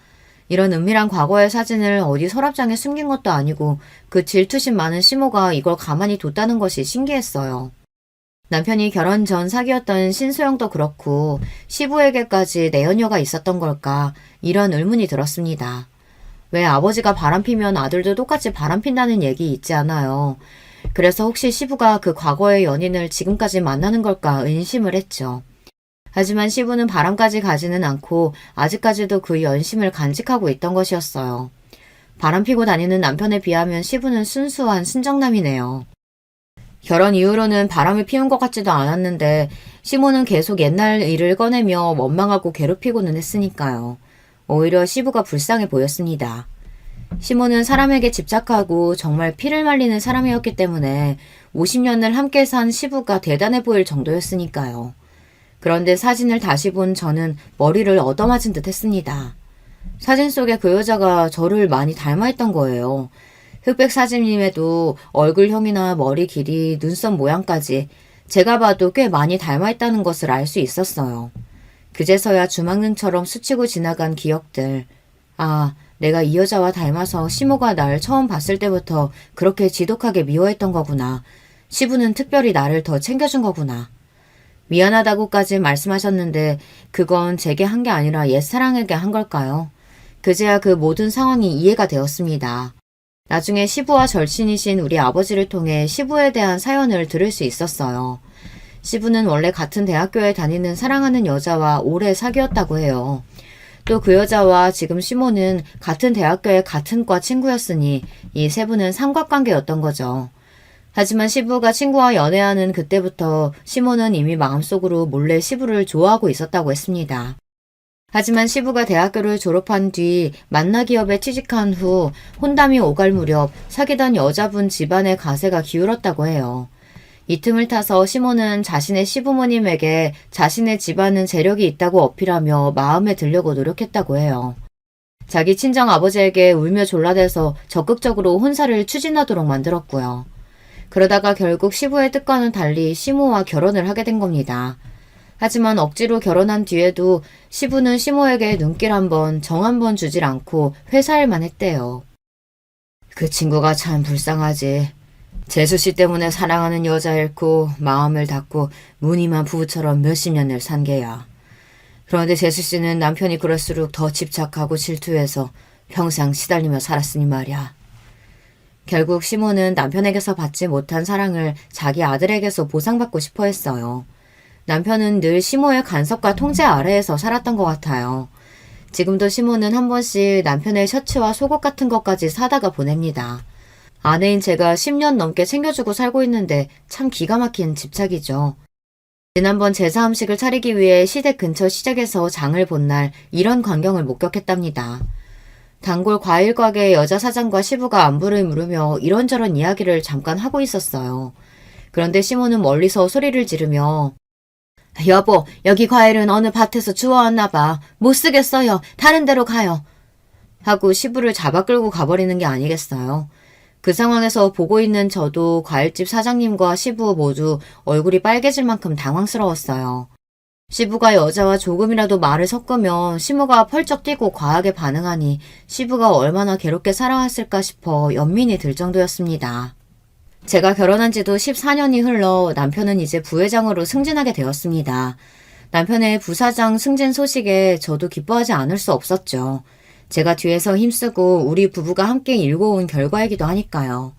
이런 은밀한 과거의 사진을 어디 서랍장에 숨긴 것도 아니고 그 질투심 많은 시모가 이걸 가만히 뒀다는 것이 신기했어요. 남편이 결혼 전 사귀었던 신소영도 그렇고 시부에게까지 내연녀가 있었던 걸까 이런 의문이 들었습니다. 왜 아버지가 바람피면 아들도 똑같이 바람핀다는 얘기 있지 않아요. 그래서 혹시 시부가 그 과거의 연인을 지금까지 만나는 걸까 의심을 했죠. 하지만 시부는 바람까지 가지는 않고 아직까지도 그 연심을 간직하고 있던 것이었어요. 바람피고 다니는 남편에 비하면 시부는 순수한 순정남이네요. 결혼 이후로는 바람을 피운 것 같지도 않았는데 시모는 계속 옛날 일을 꺼내며 원망하고 괴롭히고는 했으니까요. 오히려 시부가 불쌍해 보였습니다. 시모는 사람에게 집착하고 정말 피를 말리는 사람이었기 때문에 50년을 함께 산 시부가 대단해 보일 정도였으니까요. 그런데 사진을 다시 본 저는 머리를 얻어맞은 듯 했습니다. 사진 속의 그 여자가 저를 많이 닮아있던 거예요. 흑백 사진임에도 얼굴형이나 머리 길이, 눈썹 모양까지 제가 봐도 꽤 많이 닮아있다는 것을 알 수 있었어요. 그제서야 주막능처럼 스치고 지나간 기억들. 아, 내가 이 여자와 닮아서 시모가 날 처음 봤을 때부터 그렇게 지독하게 미워했던 거구나. 시부는 특별히 나를 더 챙겨준 거구나. 미안하다고까지 말씀하셨는데 그건 제게 한 게 아니라 옛사랑에게 한 걸까요? 그제야 그 모든 상황이 이해가 되었습니다. 나중에 시부와 절친이신 우리 아버지를 통해 시부에 대한 사연을 들을 수 있었어요. 시부는 원래 같은 대학교에 다니는 사랑하는 여자와 오래 사귀었다고 해요. 또 그 여자와 지금 시모는 같은 대학교의 같은 과 친구였으니 이 세 분은 삼각관계였던 거죠. 하지만 시부가 친구와 연애하는 그때부터 시모는 이미 마음속으로 몰래 시부를 좋아하고 있었다고 했습니다. 하지만 시부가 대학교를 졸업한 뒤 만나기업에 취직한 후 혼담이 오갈 무렵 사귀던 여자분 집안의 가세가 기울었다고 해요. 이 틈을 타서 시모는 자신의 시부모님에게 자신의 집안은 재력이 있다고 어필하며 마음에 들려고 노력했다고 해요. 자기 친정 아버지에게 울며 졸라대서 적극적으로 혼사를 추진하도록 만들었고요. 그러다가 결국 시부의 뜻과는 달리 시모와 결혼을 하게 된 겁니다. 하지만 억지로 결혼한 뒤에도 시부는 시모에게 눈길 한번 정 한번 주질 않고 회사일만 했대요. 그 친구가 참 불쌍하지. 재수씨 때문에 사랑하는 여자 잃고 마음을 닫고 무늬만 부부처럼 몇십 년을 산 게야. 그런데 재수씨는 남편이 그럴수록 더 집착하고 질투해서 평생 시달리며 살았으니 말이야. 결국 시모는 남편에게서 받지 못한 사랑을 자기 아들에게서 보상받고 싶어 했어요. 남편은 늘 시모의 간섭과 통제 아래에서 살았던 것 같아요. 지금도 시모는 한 번씩 남편의 셔츠와 속옷 같은 것까지 사다가 보냅니다. 아내인 제가 10년 넘게 챙겨주고 살고 있는데 참 기가 막힌 집착이죠. 지난번 제사 음식을 차리기 위해 시댁 근처 시장에서 장을 본 날 이런 광경을 목격했답니다. 단골 과일 가게 여자 사장과 시부가 안부를 물으며 이런저런 이야기를 잠깐 하고 있었어요. 그런데 시모는 멀리서 소리를 지르며 여보, 여기 과일은 어느 밭에서 주워왔나 봐. 못 쓰겠어요. 다른 데로 가요. 하고 시부를 잡아 끌고 가버리는 게 아니겠어요. 그 상황에서 보고 있는 저도 과일집 사장님과 시부 모두 얼굴이 빨개질 만큼 당황스러웠어요. 시부가 여자와 조금이라도 말을 섞으면 시모가 펄쩍 뛰고 과하게 반응하니 시부가 얼마나 괴롭게 살아왔을까 싶어 연민이 들 정도였습니다. 제가 결혼한 지도 14년이 흘러 남편은 이제 부회장으로 승진하게 되었습니다. 남편의 부사장 승진 소식에 저도 기뻐하지 않을 수 없었죠. 제가 뒤에서 힘쓰고 우리 부부가 함께 일궈온 결과이기도 하니까요.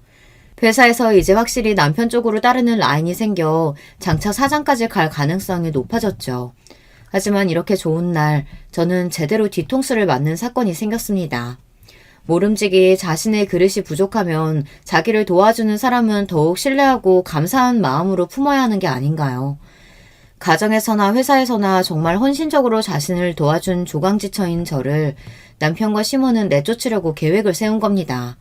회사에서 이제 확실히 남편 쪽으로 따르는 라인이 생겨 장차 사장까지 갈 가능성이 높아졌죠. 하지만 이렇게 좋은 날 저는 제대로 뒤통수를 맞는 사건이 생겼습니다. 모름지기 자신의 그릇이 부족하면 자기를 도와주는 사람은 더욱 신뢰하고 감사한 마음으로 품어야 하는 게 아닌가요? 가정에서나 회사에서나 정말 헌신적으로 자신을 도와준 조강지처인 저를 남편과 시모는 내쫓으려고 계획을 세운 겁니다.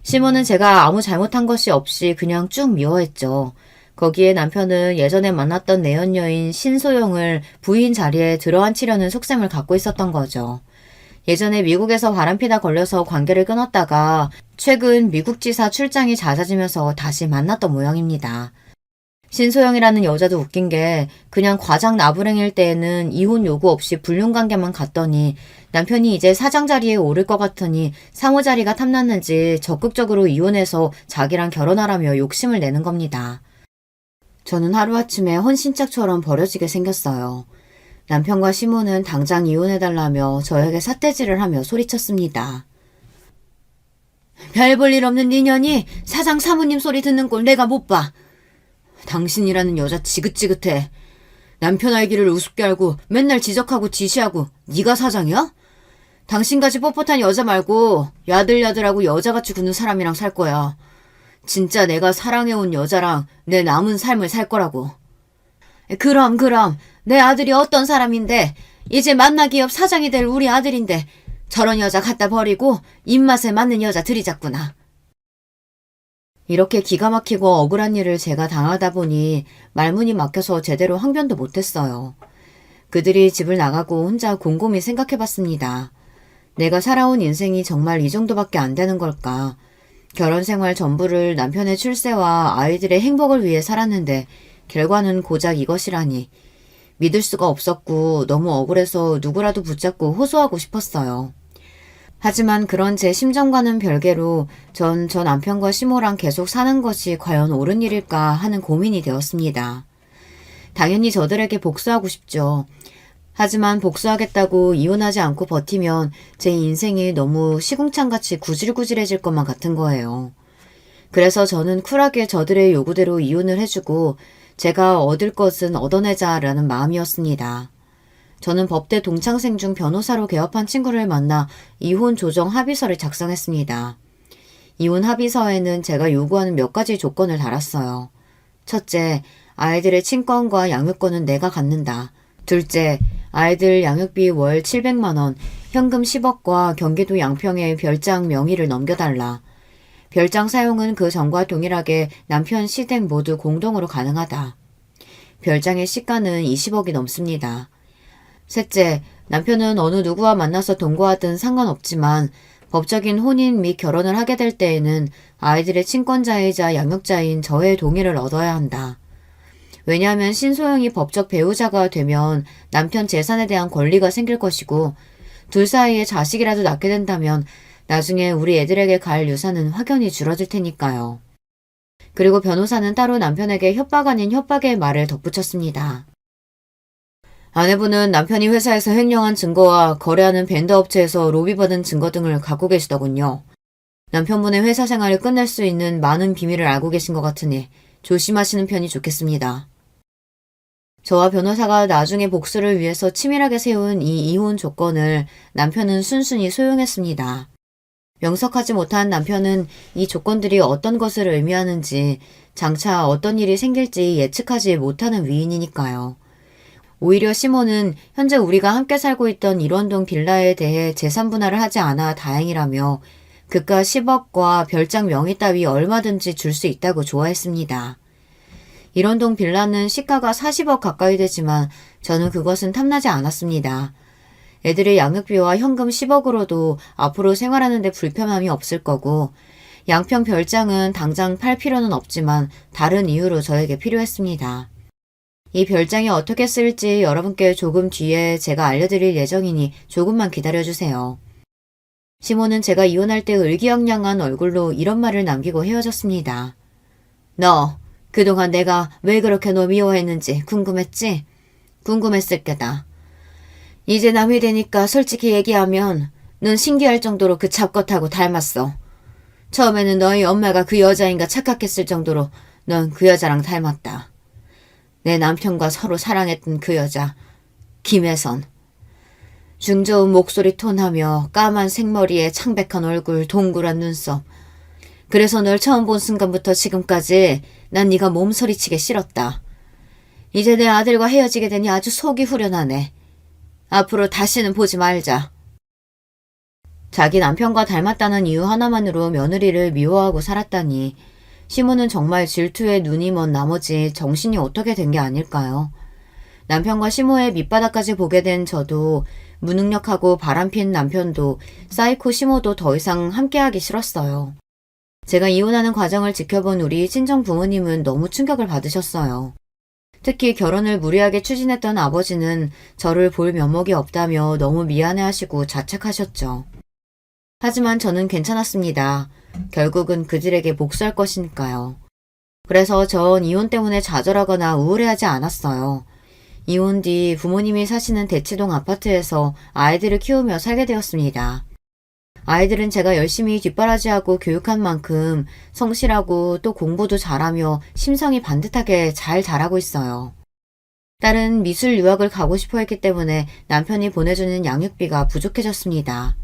시모는 제가 아무 잘못한 것이 없이 그냥 쭉 미워했죠. 거기에 남편은 예전에 만났던 내연녀인 신소영을 부인 자리에 들어앉히려는 속셈을 갖고 있었던 거죠. 예전에 미국에서 바람피다 걸려서 관계를 끊었다가 최근 미국 지사 출장이 잦아지면서 다시 만났던 모양입니다. 신소영이라는 여자도 웃긴 게 그냥 과장 나부랭일 때에는 이혼 요구 없이 불륜관계만 갔더니 남편이 이제 사장 자리에 오를 것 같으니 사모 자리가 탐났는지 적극적으로 이혼해서 자기랑 결혼하라며 욕심을 내는 겁니다. 저는 하루아침에 헌신짝처럼 버려지게 생겼어요. 남편과 시모는 당장 이혼해달라며 저에게 삿대질을 하며 소리쳤습니다. 별 볼 일 없는 네 년이 사장 사모님 소리 듣는 꼴 내가 못 봐. 당신이라는 여자 지긋지긋해. 남편 알기를 우습게 알고 맨날 지적하고 지시하고 네가 사장이야? 당신같이 뻣뻣한 여자 말고 야들야들하고 여자같이 구는 사람이랑 살 거야. 진짜 내가 사랑해온 여자랑 내 남은 삶을 살 거라고. 그럼 내 아들이 어떤 사람인데 이제 만나 기업 사장이 될 우리 아들인데 저런 여자 갖다 버리고 입맛에 맞는 여자 들이잡구나. 이렇게 기가 막히고 억울한 일을 제가 당하다 보니 말문이 막혀서 제대로 항변도 못했어요. 그들이 집을 나가고 혼자 곰곰이 생각해봤습니다. 내가 살아온 인생이 정말 이 정도밖에 안 되는 걸까? 결혼 생활 전부를 남편의 출세와 아이들의 행복을 위해 살았는데 결과는 고작 이것이라니. 믿을 수가 없었고 너무 억울해서 누구라도 붙잡고 호소하고 싶었어요. 하지만 그런 제 심정과는 별개로 전 저 남편과 시모랑 계속 사는 것이 과연 옳은 일일까 하는 고민이 되었습니다. 당연히 저들에게 복수하고 싶죠. 하지만 복수하겠다고 이혼하지 않고 버티면 제 인생이 너무 시궁창같이 구질구질해질 것만 같은 거예요. 그래서 저는 쿨하게 저들의 요구대로 이혼을 해주고 제가 얻을 것은 얻어내자라는 마음이었습니다. 저는 법대 동창생 중 변호사로 개업한 친구를 만나 이혼 조정 합의서를 작성했습니다. 이혼 합의서에는 제가 요구하는 몇 가지 조건을 달았어요. 첫째, 아이들의 친권과 양육권은 내가 갖는다. 둘째, 아이들 양육비 월 700만 원, 현금 10억과 경기도 양평에 별장 명의를 넘겨달라. 별장 사용은 그 전과 동일하게 남편 시댁 모두 공동으로 가능하다. 별장의 시가는 20억이 넘습니다. 셋째, 남편은 어느 누구와 만나서 동거하든 상관없지만 법적인 혼인 및 결혼을 하게 될 때에는 아이들의 친권자이자 양육자인 저의 동의를 얻어야 한다. 왜냐하면 신소영이 법적 배우자가 되면 남편 재산에 대한 권리가 생길 것이고 둘 사이에 자식이라도 낳게 된다면 나중에 우리 애들에게 갈 유산은 확연히 줄어들 테니까요. 그리고 변호사는 따로 남편에게 협박 아닌 협박의 말을 덧붙였습니다. 아내분은 남편이 회사에서 횡령한 증거와 거래하는 벤더 업체에서 로비받은 증거 등을 갖고 계시더군요. 남편분의 회사 생활을 끝낼 수 있는 많은 비밀을 알고 계신 것 같으니 조심하시는 편이 좋겠습니다. 저와 변호사가 나중에 복수를 위해서 치밀하게 세운 이 이혼 조건을 남편은 순순히 소용했습니다. 명석하지 못한 남편은 이 조건들이 어떤 것을 의미하는지 장차 어떤 일이 생길지 예측하지 못하는 위인이니까요. 오히려 시모는 현재 우리가 함께 살고 있던 일원동 빌라에 대해 재산 분할을 하지 않아 다행이라며 그가 10억과 별장 명의 따위 얼마든지 줄 수 있다고 좋아했습니다. 일원동 빌라는 시가가 40억 가까이 되지만 저는 그것은 탐나지 않았습니다. 애들의 양육비와 현금 10억으로도 앞으로 생활하는 데 불편함이 없을 거고 양평 별장은 당장 팔 필요는 없지만 다른 이유로 저에게 필요했습니다. 이 별장이 어떻게 쓸지 여러분께 조금 뒤에 제가 알려드릴 예정이니 조금만 기다려주세요. 시모는 제가 이혼할 때 의기양양한 얼굴로 이런 말을 남기고 헤어졌습니다. 너 그동안 내가 왜 그렇게 너 미워했는지 궁금했지? 궁금했을 게다. 이제 남이 되니까 솔직히 얘기하면 넌 신기할 정도로 그 잡것하고 닮았어. 처음에는 너희 엄마가 그 여자인가 착각했을 정도로 넌 그 여자랑 닮았다. 내 남편과 서로 사랑했던 그 여자, 김혜선. 중저음 목소리 톤하며 까만 생머리에 창백한 얼굴, 동그란 눈썹. 그래서 널 처음 본 순간부터 지금까지 난 네가 몸서리치게 싫었다. 이제 내 아들과 헤어지게 되니 아주 속이 후련하네. 앞으로 다시는 보지 말자. 자기 남편과 닮았다는 이유 하나만으로 며느리를 미워하고 살았다니 시모는 정말 질투에 눈이 먼 나머지 정신이 어떻게 된 게 아닐까요? 남편과 시모의 밑바닥까지 보게 된 저도 무능력하고 바람핀 남편도 사이코 시모도 더 이상 함께하기 싫었어요. 제가 이혼하는 과정을 지켜본 우리 친정 부모님은 너무 충격을 받으셨어요. 특히 결혼을 무리하게 추진했던 아버지는 저를 볼 면목이 없다며 너무 미안해하시고 자책하셨죠. 하지만 저는 괜찮았습니다. 결국은 그들에게 복수할 것이니까요. 그래서 전 이혼 때문에 좌절하거나 우울해하지 않았어요. 이혼 뒤 부모님이 사시는 대치동 아파트에서 아이들을 키우며 살게 되었습니다. 아이들은 제가 열심히 뒷바라지하고 교육한 만큼 성실하고 또 공부도 잘하며 심성이 반듯하게 잘 자라고 있어요. 딸은 미술 유학을 가고 싶어 했기 때문에 남편이 보내주는 양육비가 부족해졌습니다.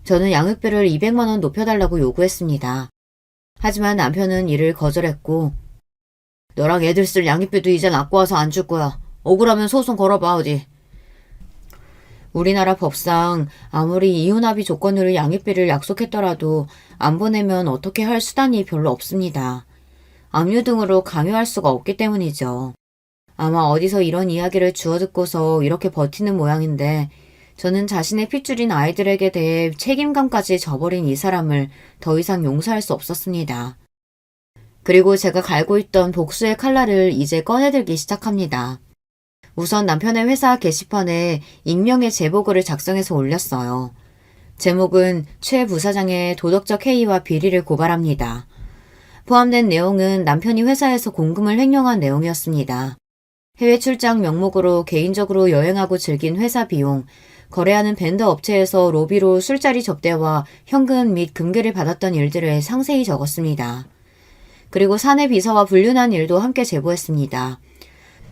저는 양육비를 200만 원 높여달라고 요구했습니다. 하지만 남편은 이를 거절했고 너랑 애들 쓸 양육비도 이젠 아까워서 안 줄 거야. 억울하면 소송 걸어봐 어디. 우리나라 법상 아무리 이혼합의 조건으로 양육비를 약속했더라도 안 보내면 어떻게 할 수단이 별로 없습니다. 압류 등으로 강요할 수가 없기 때문이죠. 아마 어디서 이런 이야기를 주워 듣고서 이렇게 버티는 모양인데 저는 자신의 핏줄인 아이들에게 대해 책임감까지 져버린 이 사람을 더 이상 용서할 수 없었습니다. 그리고 제가 갈고 있던 복수의 칼날을 이제 꺼내들기 시작합니다. 우선 남편의 회사 게시판에 익명의 제보글을 작성해서 올렸어요. 제목은 최 부사장의 도덕적 해이와 비리를 고발합니다. 포함된 내용은 남편이 회사에서 공금을 횡령한 내용이었습니다. 해외 출장 명목으로 개인적으로 여행하고 즐긴 회사 비용, 거래하는 벤더 업체에서 로비로 술자리 접대와 현금 및 금괴를 받았던 일들을 상세히 적었습니다. 그리고 사내 비서와 불륜한 일도 함께 제보했습니다.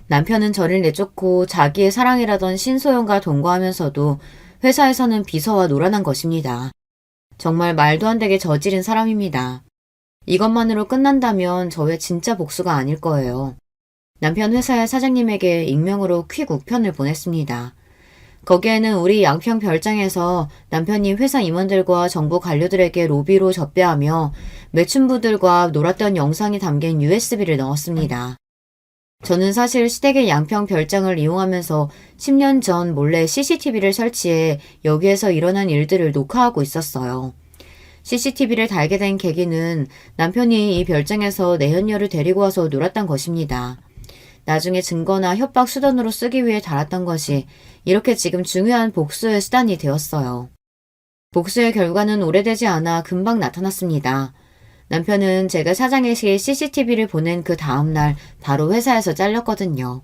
남편은 저를 내쫓고 자기의 사랑이라던 신소영과 동거하면서도 회사에서는 비서와 놀아난 것입니다. 정말 말도 안 되게 저지른 사람입니다. 이것만으로 끝난다면 저의 진짜 복수가 아닐 거예요. 남편 회사의 사장님에게 익명으로 퀵 우편을 보냈습니다. 거기에는 우리 양평 별장에서 남편이 회사 임원들과 정부 관료들에게 로비로 접대하며 매춘부들과 놀았던 영상이 담긴 USB를 넣었습니다. 저는 사실 시댁의 양평 별장을 이용하면서 10년 전 몰래 CCTV를 설치해 여기에서 일어난 일들을 녹화하고 있었어요. CCTV를 달게 된 계기는 남편이 이 별장에서 내연녀를 데리고 와서 놀았던 것입니다. 나중에 증거나 협박 수단으로 쓰기 위해 달았던 것이 이렇게 지금 중요한 복수의 수단이 되었어요. 복수의 결과는 오래되지 않아 금방 나타났습니다. 남편은 제가 사장에게 CCTV를 보낸 그 다음날 바로 회사에서 잘렸거든요.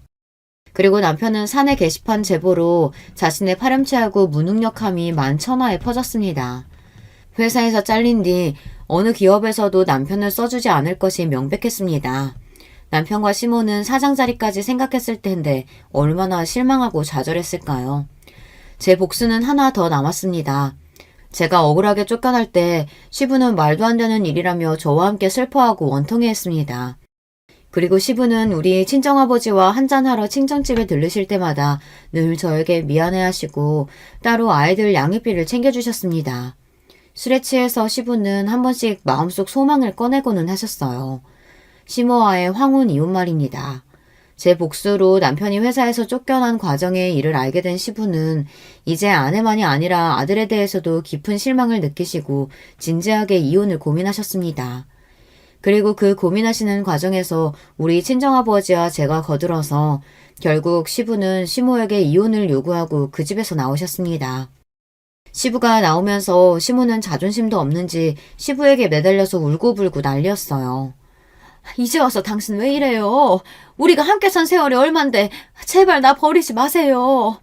그리고 남편은 사내 게시판 제보로 자신의 파렴치하고 무능력함이 만천하에 퍼졌습니다. 회사에서 잘린 뒤 어느 기업에서도 남편을 써주지 않을 것이 명백했습니다. 남편과 시모는 사장 자리까지 생각했을 텐데 얼마나 실망하고 좌절했을까요? 제 복수는 하나 더 남았습니다. 제가 억울하게 쫓겨날 때 시부는 말도 안 되는 일이라며 저와 함께 슬퍼하고 원통해했습니다. 그리고 시부는 우리 친정아버지와 한잔하러 친정집에 들르실 때마다 늘 저에게 미안해하시고 따로 아이들 양육비를 챙겨주셨습니다. 술에 취해서 시부는 한 번씩 마음속 소망을 꺼내고는 하셨어요. 시모와의 황혼 이혼 말입니다. 제 복수로 남편이 회사에서 쫓겨난 과정의 일을 알게 된 시부는 이제 아내만이 아니라 아들에 대해서도 깊은 실망을 느끼시고 진지하게 이혼을 고민하셨습니다. 그리고 그 고민하시는 과정에서 우리 친정아버지와 제가 거들어서 결국 시부는 시모에게 이혼을 요구하고 그 집에서 나오셨습니다. 시부가 나오면서 시모는 자존심도 없는지 시부에게 매달려서 울고불고 난리였어요. 이제 와서 당신 왜 이래요? 우리가 함께 산 세월이 얼만데 제발 나 버리지 마세요.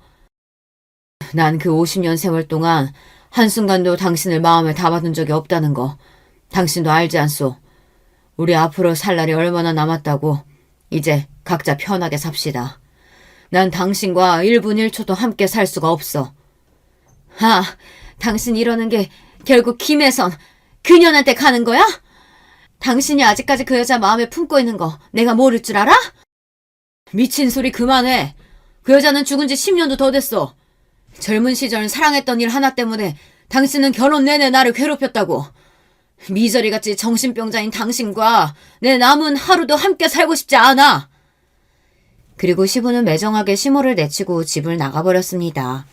난 그 50년 세월 동안 한순간도 당신을 마음에 담아둔 적이 없다는 거 당신도 알지 않소? 우리 앞으로 살 날이 얼마나 남았다고. 이제 각자 편하게 삽시다. 난 당신과 1분 1초도 함께 살 수가 없어. 당신 이러는 게 결국 김혜선 그년한테 가는 거야? 당신이 아직까지 그 여자 마음에 품고 있는 거 내가 모를 줄 알아? 미친 소리 그만해. 그 여자는 죽은 지 10년도 더 됐어. 젊은 시절 사랑했던 일 하나 때문에 당신은 결혼 내내 나를 괴롭혔다고. 미저리같이 정신병자인 당신과 내 남은 하루도 함께 살고 싶지 않아. 그리고 시부는 매정하게 시모를 내치고 집을 나가버렸습니다.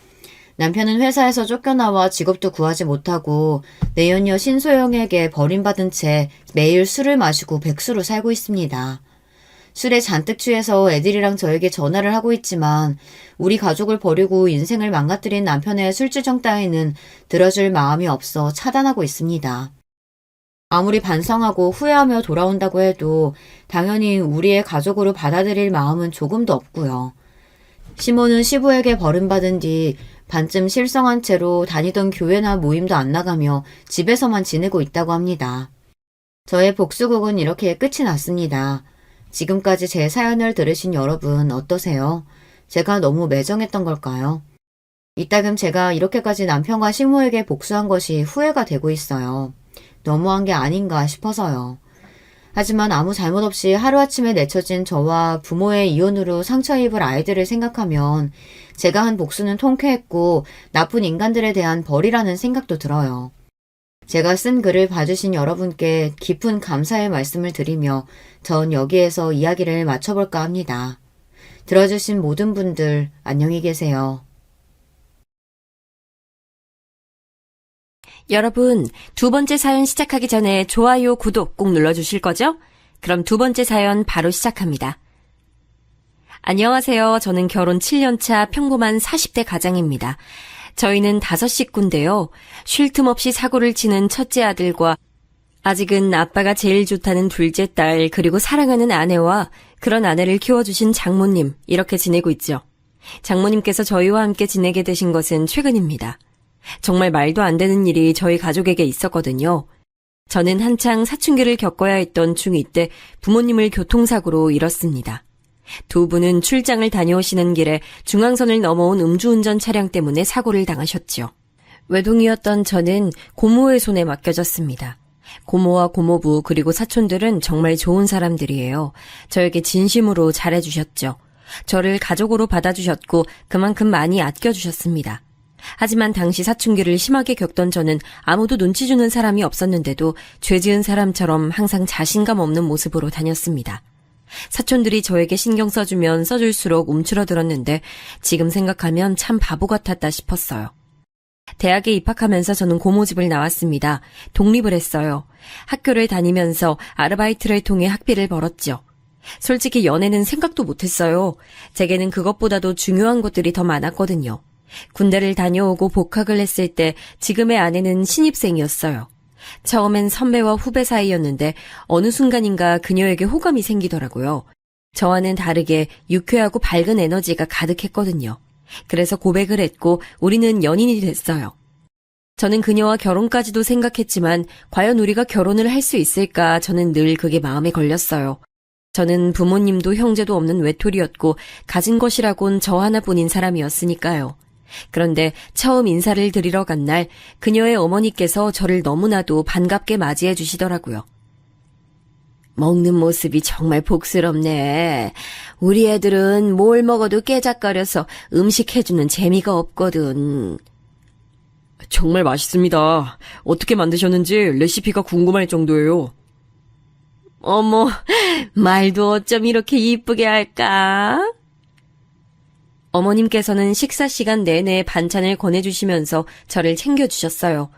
남편은 회사에서 쫓겨나와 직업도 구하지 못하고 내연녀 신소영에게 버림받은 채 매일 술을 마시고 백수로 살고 있습니다. 술에 잔뜩 취해서 애들이랑 저에게 전화를 하고 있지만 우리 가족을 버리고 인생을 망가뜨린 남편의 술주정 따위는 들어줄 마음이 없어 차단하고 있습니다. 아무리 반성하고 후회하며 돌아온다고 해도 당연히 우리의 가족으로 받아들일 마음은 조금도 없고요. 시모는 시부에게 버림받은 뒤 반쯤 실성한 채로 다니던 교회나 모임도 안 나가며 집에서만 지내고 있다고 합니다. 저의 복수극은 이렇게 끝이 났습니다. 지금까지 제 사연을 들으신 여러분 어떠세요? 제가 너무 매정했던 걸까요? 이따금 제가 이렇게까지 남편과 식모에게 복수한 것이 후회가 되고 있어요. 너무한 게 아닌가 싶어서요. 하지만 아무 잘못 없이 하루아침에 내쳐진 저와 부모의 이혼으로 상처 입을 아이들을 생각하면 제가 한 복수는 통쾌했고 나쁜 인간들에 대한 벌이라는 생각도 들어요. 제가 쓴 글을 봐주신 여러분께 깊은 감사의 말씀을 드리며 전 여기에서 이야기를 마쳐볼까 합니다. 들어주신 모든 분들 안녕히 계세요. 여러분, 두 번째 사연 시작하기 전에 좋아요, 구독 꼭 눌러주실 거죠? 그럼 두 번째 사연 바로 시작합니다. 안녕하세요. 저는 결혼 7년차 평범한 40대 가장입니다. 저희는 5식구인데요. 쉴 틈 없이 사고를 치는 첫째 아들과 아직은 아빠가 제일 좋다는 둘째 딸, 그리고 사랑하는 아내와 그런 아내를 키워주신 장모님, 이렇게 지내고 있죠. 장모님께서 저희와 함께 지내게 되신 것은 최근입니다. 정말 말도 안 되는 일이 저희 가족에게 있었거든요. 저는 한창 사춘기를 겪어야 했던 중2 때 부모님을 교통사고로 잃었습니다. 두 분은 출장을 다녀오시는 길에 중앙선을 넘어온 음주운전 차량 때문에 사고를 당하셨죠. 외동이었던 저는 고모의 손에 맡겨졌습니다. 고모와 고모부 그리고 사촌들은 정말 좋은 사람들이에요. 저에게 진심으로 잘해주셨죠. 저를 가족으로 받아주셨고 그만큼 많이 아껴주셨습니다. 하지만 당시 사춘기를 심하게 겪던 저는 아무도 눈치 주는 사람이 없었는데도 죄 지은 사람처럼 항상 자신감 없는 모습으로 다녔습니다. 사촌들이 저에게 신경 써주면 써줄수록 움츠러들었는데 지금 생각하면 참 바보 같았다 싶었어요. 대학에 입학하면서 저는 고모 집을 나왔습니다. 독립을 했어요. 학교를 다니면서 아르바이트를 통해 학비를 벌었죠. 솔직히 연애는 생각도 못했어요. 제게는 그것보다도 중요한 것들이 더 많았거든요. 군대를 다녀오고 복학을 했을 때 지금의 아내는 신입생이었어요. 처음엔 선배와 후배 사이였는데 어느 순간인가 그녀에게 호감이 생기더라고요. 저와는 다르게 유쾌하고 밝은 에너지가 가득했거든요. 그래서 고백을 했고 우리는 연인이 됐어요. 저는 그녀와 결혼까지도 생각했지만 과연 우리가 결혼을 할 수 있을까 저는 늘 그게 마음에 걸렸어요. 저는 부모님도 형제도 없는 외톨이였고 가진 것이라곤 저 하나뿐인 사람이었으니까요. 그런데 처음 인사를 드리러 간 날 그녀의 어머니께서 저를 너무나도 반갑게 맞이해 주시더라고요. 먹는 모습이 정말 복스럽네. 우리 애들은 뭘 먹어도 깨작거려서 음식 해주는 재미가 없거든. 정말 맛있습니다. 어떻게 만드셨는지 레시피가 궁금할 정도예요. 어머, 말도 어쩜 이렇게 이쁘게 할까? 어머님께서는 식사 시간 내내 반찬을 권해주시면서 저를 챙겨주셨어요.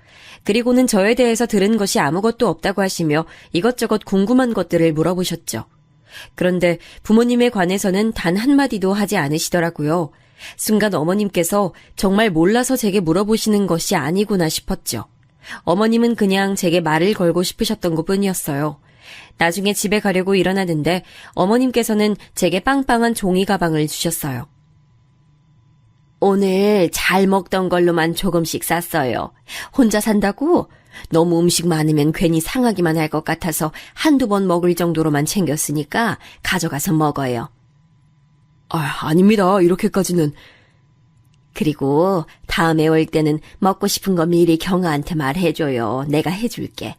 그리고는 저에 대해서 들은 것이 아무것도 없다고 하시며 이것저것 궁금한 것들을 물어보셨죠. 그런데 부모님에 관해서는 단 한마디도 하지 않으시더라고요. 순간 어머님께서 정말 몰라서 제게 물어보시는 것이 아니구나 싶었죠. 어머님은 그냥 제게 말을 걸고 싶으셨던 것뿐이었어요. 나중에 집에 가려고 일어나는데 어머님께서는 제게 빵빵한 종이 가방을 주셨어요. 오늘 잘 먹던 걸로만 조금씩 쌌어요. 혼자 산다고? 너무 음식 많으면 괜히 상하기만 할 것 같아서 한두 번 먹을 정도로만 챙겼으니까 가져가서 먹어요. 아닙니다. 이렇게까지는. 그리고 다음에 올 때는 먹고 싶은 거 미리 경아한테 말해줘요. 내가 해줄게.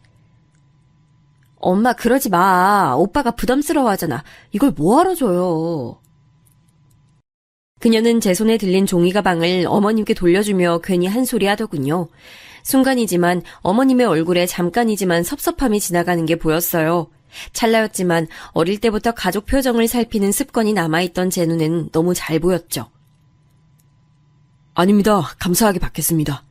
엄마 그러지 마. 오빠가 부담스러워하잖아. 이걸 뭐하러 줘요. 그녀는 제 손에 들린 종이 가방을 어머님께 돌려주며 괜히 한 소리 하더군요. 순간이지만 어머님의 얼굴에 잠깐이지만 섭섭함이 지나가는 게 보였어요. 찰나였지만 어릴 때부터 가족 표정을 살피는 습관이 남아있던 제 눈엔 너무 잘 보였죠. 아닙니다. 감사하게 받겠습니다.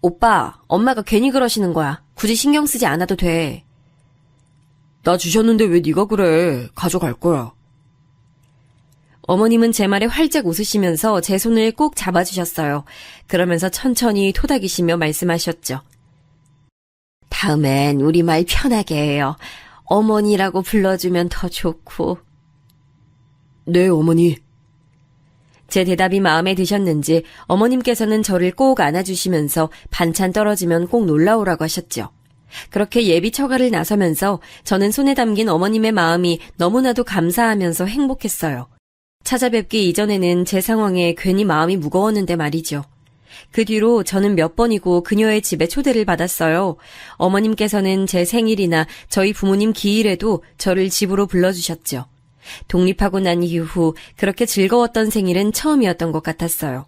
오빠, 엄마가 괜히 그러시는 거야. 굳이 신경 쓰지 않아도 돼. 나 주셨는데 왜 네가 그래. 가져갈 거야. 어머님은 제 말에 활짝 웃으시면서 제 손을 꼭 잡아주셨어요. 그러면서 천천히 토닥이시며 말씀하셨죠. 다음엔 우리말 편하게 해요. 어머니라고 불러주면 더 좋고. 네, 어머니. 제 대답이 마음에 드셨는지 어머님께서는 저를 꼭 안아주시면서 반찬 떨어지면 꼭 놀라오라고 하셨죠. 그렇게 예비 처가를 나서면서 저는 손에 담긴 어머님의 마음이 너무나도 감사하면서 행복했어요. 찾아뵙기 이전에는 제 상황에 괜히 마음이 무거웠는데 말이죠. 그 뒤로 저는 몇 번이고 그녀의 집에 초대를 받았어요. 어머님께서는 제 생일이나 저희 부모님 기일에도 저를 집으로 불러주셨죠. 독립하고 난 이후 그렇게 즐거웠던 생일은 처음이었던 것 같았어요.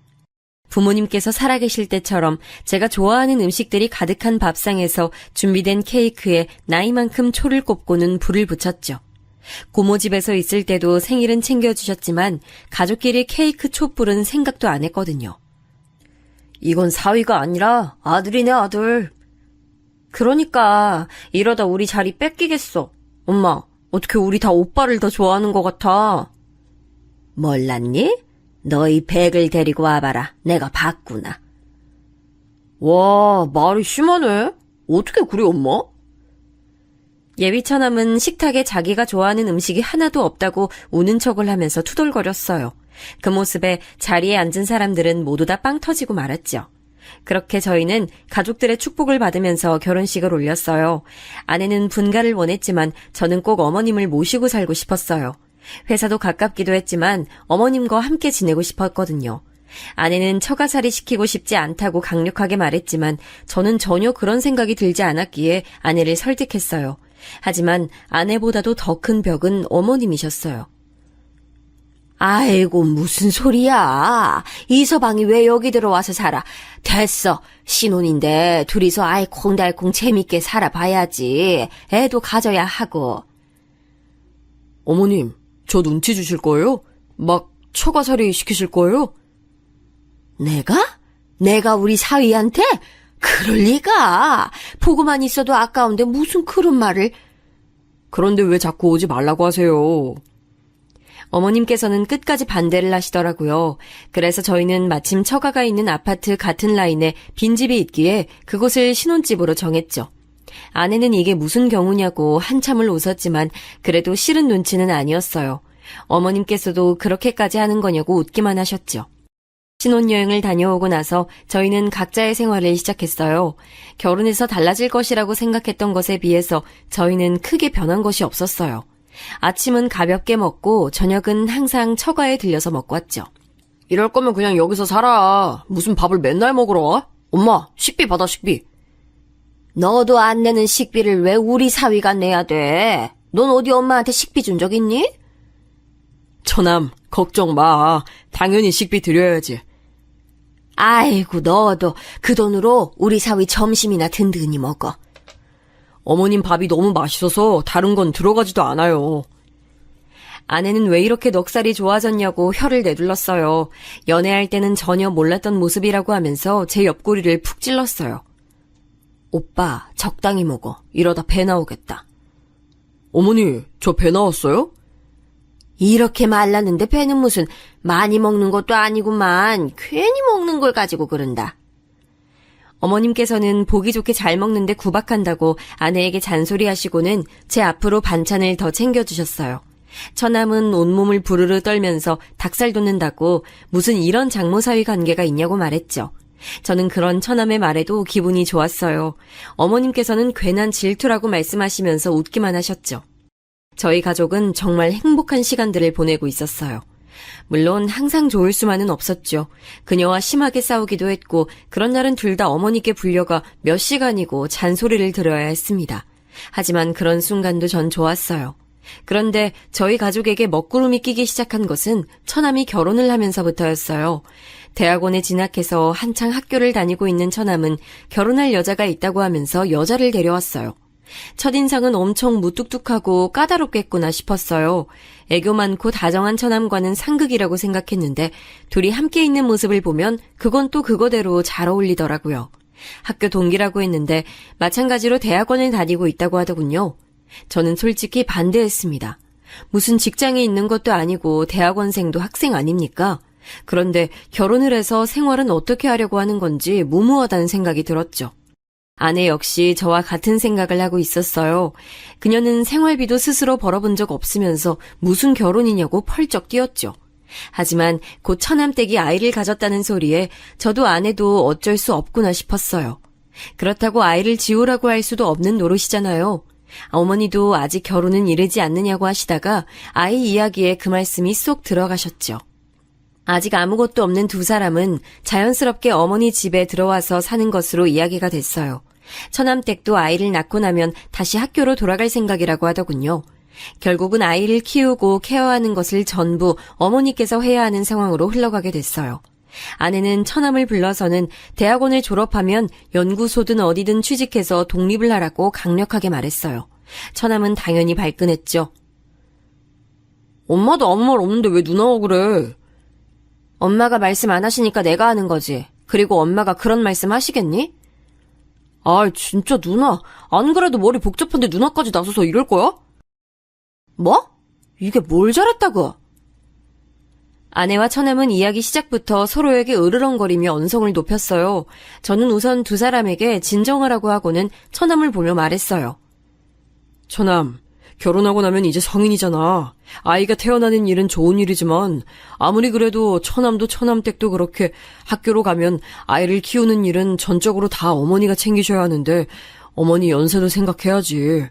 부모님께서 살아계실 때처럼 제가 좋아하는 음식들이 가득한 밥상에서 준비된 케이크에 나이만큼 초를 꼽고는 불을 붙였죠. 고모 집에서 있을 때도 생일은 챙겨주셨지만 가족끼리 케이크 촛불은 생각도 안 했거든요. 이건 사위가 아니라 아들이네, 아들. 그러니까 이러다 우리 자리 뺏기겠어. 엄마, 어떻게 우리 다 오빠를 더 좋아하는 것 같아. 몰랐니? 너희 백을 데리고 와봐라. 내가 봤구나. 와, 말이 심하네. 어떻게 그래, 엄마? 예비 처남은 식탁에 자기가 좋아하는 음식이 하나도 없다고 우는 척을 하면서 투덜거렸어요. 그 모습에 자리에 앉은 사람들은 모두 다 빵 터지고 말았죠. 그렇게 저희는 가족들의 축복을 받으면서 결혼식을 올렸어요. 아내는 분가를 원했지만 저는 꼭 어머님을 모시고 살고 싶었어요. 회사도 가깝기도 했지만 어머님과 함께 지내고 싶었거든요. 아내는 처가살이 시키고 싶지 않다고 강력하게 말했지만 저는 전혀 그런 생각이 들지 않았기에 아내를 설득했어요. 하지만 아내보다도 더 큰 벽은 어머님이셨어요. 아이고 무슨 소리야. 이서방이 왜 여기 들어와서 살아. 됐어. 신혼인데 둘이서 알콩달콩 재밌게 살아봐야지. 애도 가져야 하고. 어머님, 저 눈치 주실 거예요? 막 처가살이 시키실 거예요? 내가 우리 사위한테? 그럴 리가. 보고만 있어도 아까운데 무슨 그런 말을. 그런데 왜 자꾸 오지 말라고 하세요? 어머님께서는 끝까지 반대를 하시더라고요. 그래서 저희는 마침 처가가 있는 아파트 같은 라인에 빈집이 있기에 그곳을 신혼집으로 정했죠. 아내는 이게 무슨 경우냐고 한참을 웃었지만 그래도 싫은 눈치는 아니었어요. 어머님께서도 그렇게까지 하는 거냐고 웃기만 하셨죠. 신혼여행을 다녀오고 나서 저희는 각자의 생활을 시작했어요. 결혼해서 달라질 것이라고 생각했던 것에 비해서 저희는 크게 변한 것이 없었어요. 아침은 가볍게 먹고 저녁은 항상 처가에 들려서 먹고 왔죠. 이럴 거면 그냥 여기서 살아. 무슨 밥을 맨날 먹으러 와? 엄마, 식비 받아, 식비. 너도 안 내는 식비를 왜 우리 사위가 내야 돼? 넌 어디 엄마한테 식비 준 적 있니? 처남, 걱정 마. 당연히 식비 드려야지. 아이고 너도 그 돈으로 우리 사위 점심이나 든든히 먹어. 어머님 밥이 너무 맛있어서 다른 건 들어가지도 않아요. 아내는 왜 이렇게 넉살이 좋아졌냐고 혀를 내둘렀어요. 연애할 때는 전혀 몰랐던 모습이라고 하면서 제 옆구리를 푹 찔렀어요. 오빠, 적당히 먹어. 이러다 배 나오겠다. 어머니, 저 배 나왔어요? 이렇게 말랐는데 배는 무슨 많이 먹는 것도 아니구만. 괜히 먹는 걸 가지고 그런다. 어머님께서는 보기 좋게 잘 먹는데 구박한다고 아내에게 잔소리하시고는 제 앞으로 반찬을 더 챙겨주셨어요. 처남은 온몸을 부르르 떨면서 닭살 돋는다고 무슨 이런 장모사위 관계가 있냐고 말했죠. 저는 그런 처남의 말에도 기분이 좋았어요. 어머님께서는 괜한 질투라고 말씀하시면서 웃기만 하셨죠. 저희 가족은 정말 행복한 시간들을 보내고 있었어요. 물론 항상 좋을 수만은 없었죠. 그녀와 심하게 싸우기도 했고 그런 날은 둘 다 어머니께 불려가 몇 시간이고 잔소리를 들어야 했습니다. 하지만 그런 순간도 전 좋았어요. 그런데 저희 가족에게 먹구름이 끼기 시작한 것은 처남이 결혼을 하면서부터였어요. 대학원에 진학해서 한창 학교를 다니고 있는 처남은 결혼할 여자가 있다고 하면서 여자를 데려왔어요. 첫인상은 엄청 무뚝뚝하고 까다롭겠구나 싶었어요. 애교 많고 다정한 처남과는 상극이라고 생각했는데 둘이 함께 있는 모습을 보면 그건 또 그거대로 잘 어울리더라고요. 학교 동기라고 했는데 마찬가지로 대학원을 다니고 있다고 하더군요. 저는 솔직히 반대했습니다. 무슨 직장에 있는 것도 아니고 대학원생도 학생 아닙니까? 그런데 결혼을 해서 생활은 어떻게 하려고 하는 건지 무모하다는 생각이 들었죠. 아내 역시 저와 같은 생각을 하고 있었어요. 그녀는 생활비도 스스로 벌어본 적 없으면서 무슨 결혼이냐고 펄쩍 뛰었죠. 하지만 곧 처남댁이 아이를 가졌다는 소리에 저도 아내도 어쩔 수 없구나 싶었어요. 그렇다고 아이를 지우라고 할 수도 없는 노릇이잖아요. 어머니도 아직 결혼은 이르지 않느냐고 하시다가 아이 이야기에 그 말씀이 쏙 들어가셨죠. 아직 아무것도 없는 두 사람은 자연스럽게 어머니 집에 들어와서 사는 것으로 이야기가 됐어요. 처남댁도 아이를 낳고 나면 다시 학교로 돌아갈 생각이라고 하더군요. 결국은 아이를 키우고 케어하는 것을 전부 어머니께서 해야 하는 상황으로 흘러가게 됐어요. 아내는 처남을 불러서는 대학원을 졸업하면 연구소든 어디든 취직해서 독립을 하라고 강력하게 말했어요. 처남은 당연히 발끈했죠. 엄마도 아무 말 없는데 왜 누나가 그래? 엄마가 말씀 안 하시니까 내가 하는 거지. 그리고 엄마가 그런 말씀 하시겠니? 아, 진짜 누나. 안 그래도 머리 복잡한데 누나까지 나서서 이럴 거야? 뭐? 이게 뭘 잘했다고? 아내와 처남은 이야기 시작부터 서로에게 으르렁거리며 언성을 높였어요. 저는 우선 두 사람에게 진정하라고 하고는 처남을 보며 말했어요. 처남, 결혼하고 나면 이제 성인이잖아. 아이가 태어나는 일은 좋은 일이지만 아무리 그래도 처남도 처남댁도 그렇게 학교로 가면 아이를 키우는 일은 전적으로 다 어머니가 챙기셔야 하는데 어머니 연세도 생각해야지.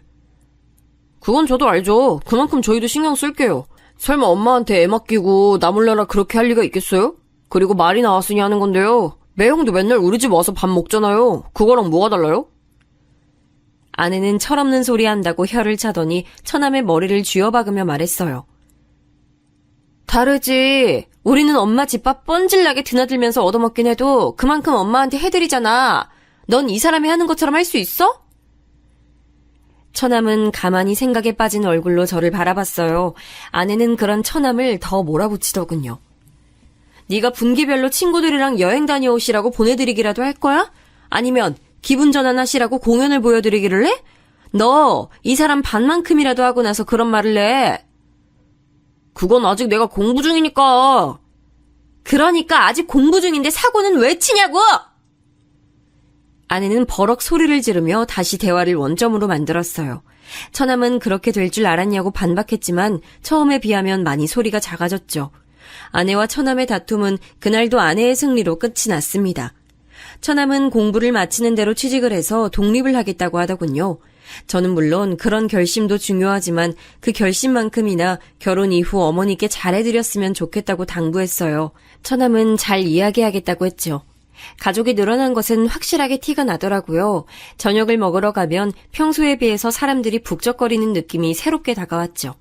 그건 저도 알죠. 그만큼 저희도 신경 쓸게요. 설마 엄마한테 애 맡기고 나 몰라라 그렇게 할 리가 있겠어요? 그리고 말이 나왔으니 하는 건데요. 매형도 맨날 우리 집 와서 밥 먹잖아요. 그거랑 뭐가 달라요? 아내는 철없는 소리 한다고 혀를 차더니 처남의 머리를 쥐어박으며 말했어요. 다르지. 우리는 엄마 집밥 뻔질나게 드나들면서 얻어먹긴 해도 그만큼 엄마한테 해드리잖아. 넌 이 사람이 하는 것처럼 할 수 있어? 처남은 가만히 생각에 빠진 얼굴로 저를 바라봤어요. 아내는 그런 처남을 더 몰아붙이더군요. 네가 분기별로 친구들이랑 여행 다녀오시라고 보내드리기라도 할 거야? 아니면 기분 전환하시라고 공연을 보여드리기를 해? 너 이 사람 반만큼이라도 하고 나서 그런 말을 해. 그건 아직 내가 공부 중이니까. 그러니까 아직 공부 중인데 사고는 왜 치냐고! 아내는 버럭 소리를 지르며 다시 대화를 원점으로 만들었어요. 처남은 그렇게 될 줄 알았냐고 반박했지만 처음에 비하면 많이 소리가 작아졌죠. 아내와 처남의 다툼은 그날도 아내의 승리로 끝이 났습니다. 처남은 공부를 마치는 대로 취직을 해서 독립을 하겠다고 하더군요. 저는 물론 그런 결심도 중요하지만 그 결심만큼이나 결혼 이후 어머니께 잘해드렸으면 좋겠다고 당부했어요. 처남은 잘 이야기하겠다고 했죠. 가족이 늘어난 것은 확실하게 티가 나더라고요. 저녁을 먹으러 가면 평소에 비해서 사람들이 북적거리는 느낌이 새롭게 다가왔죠.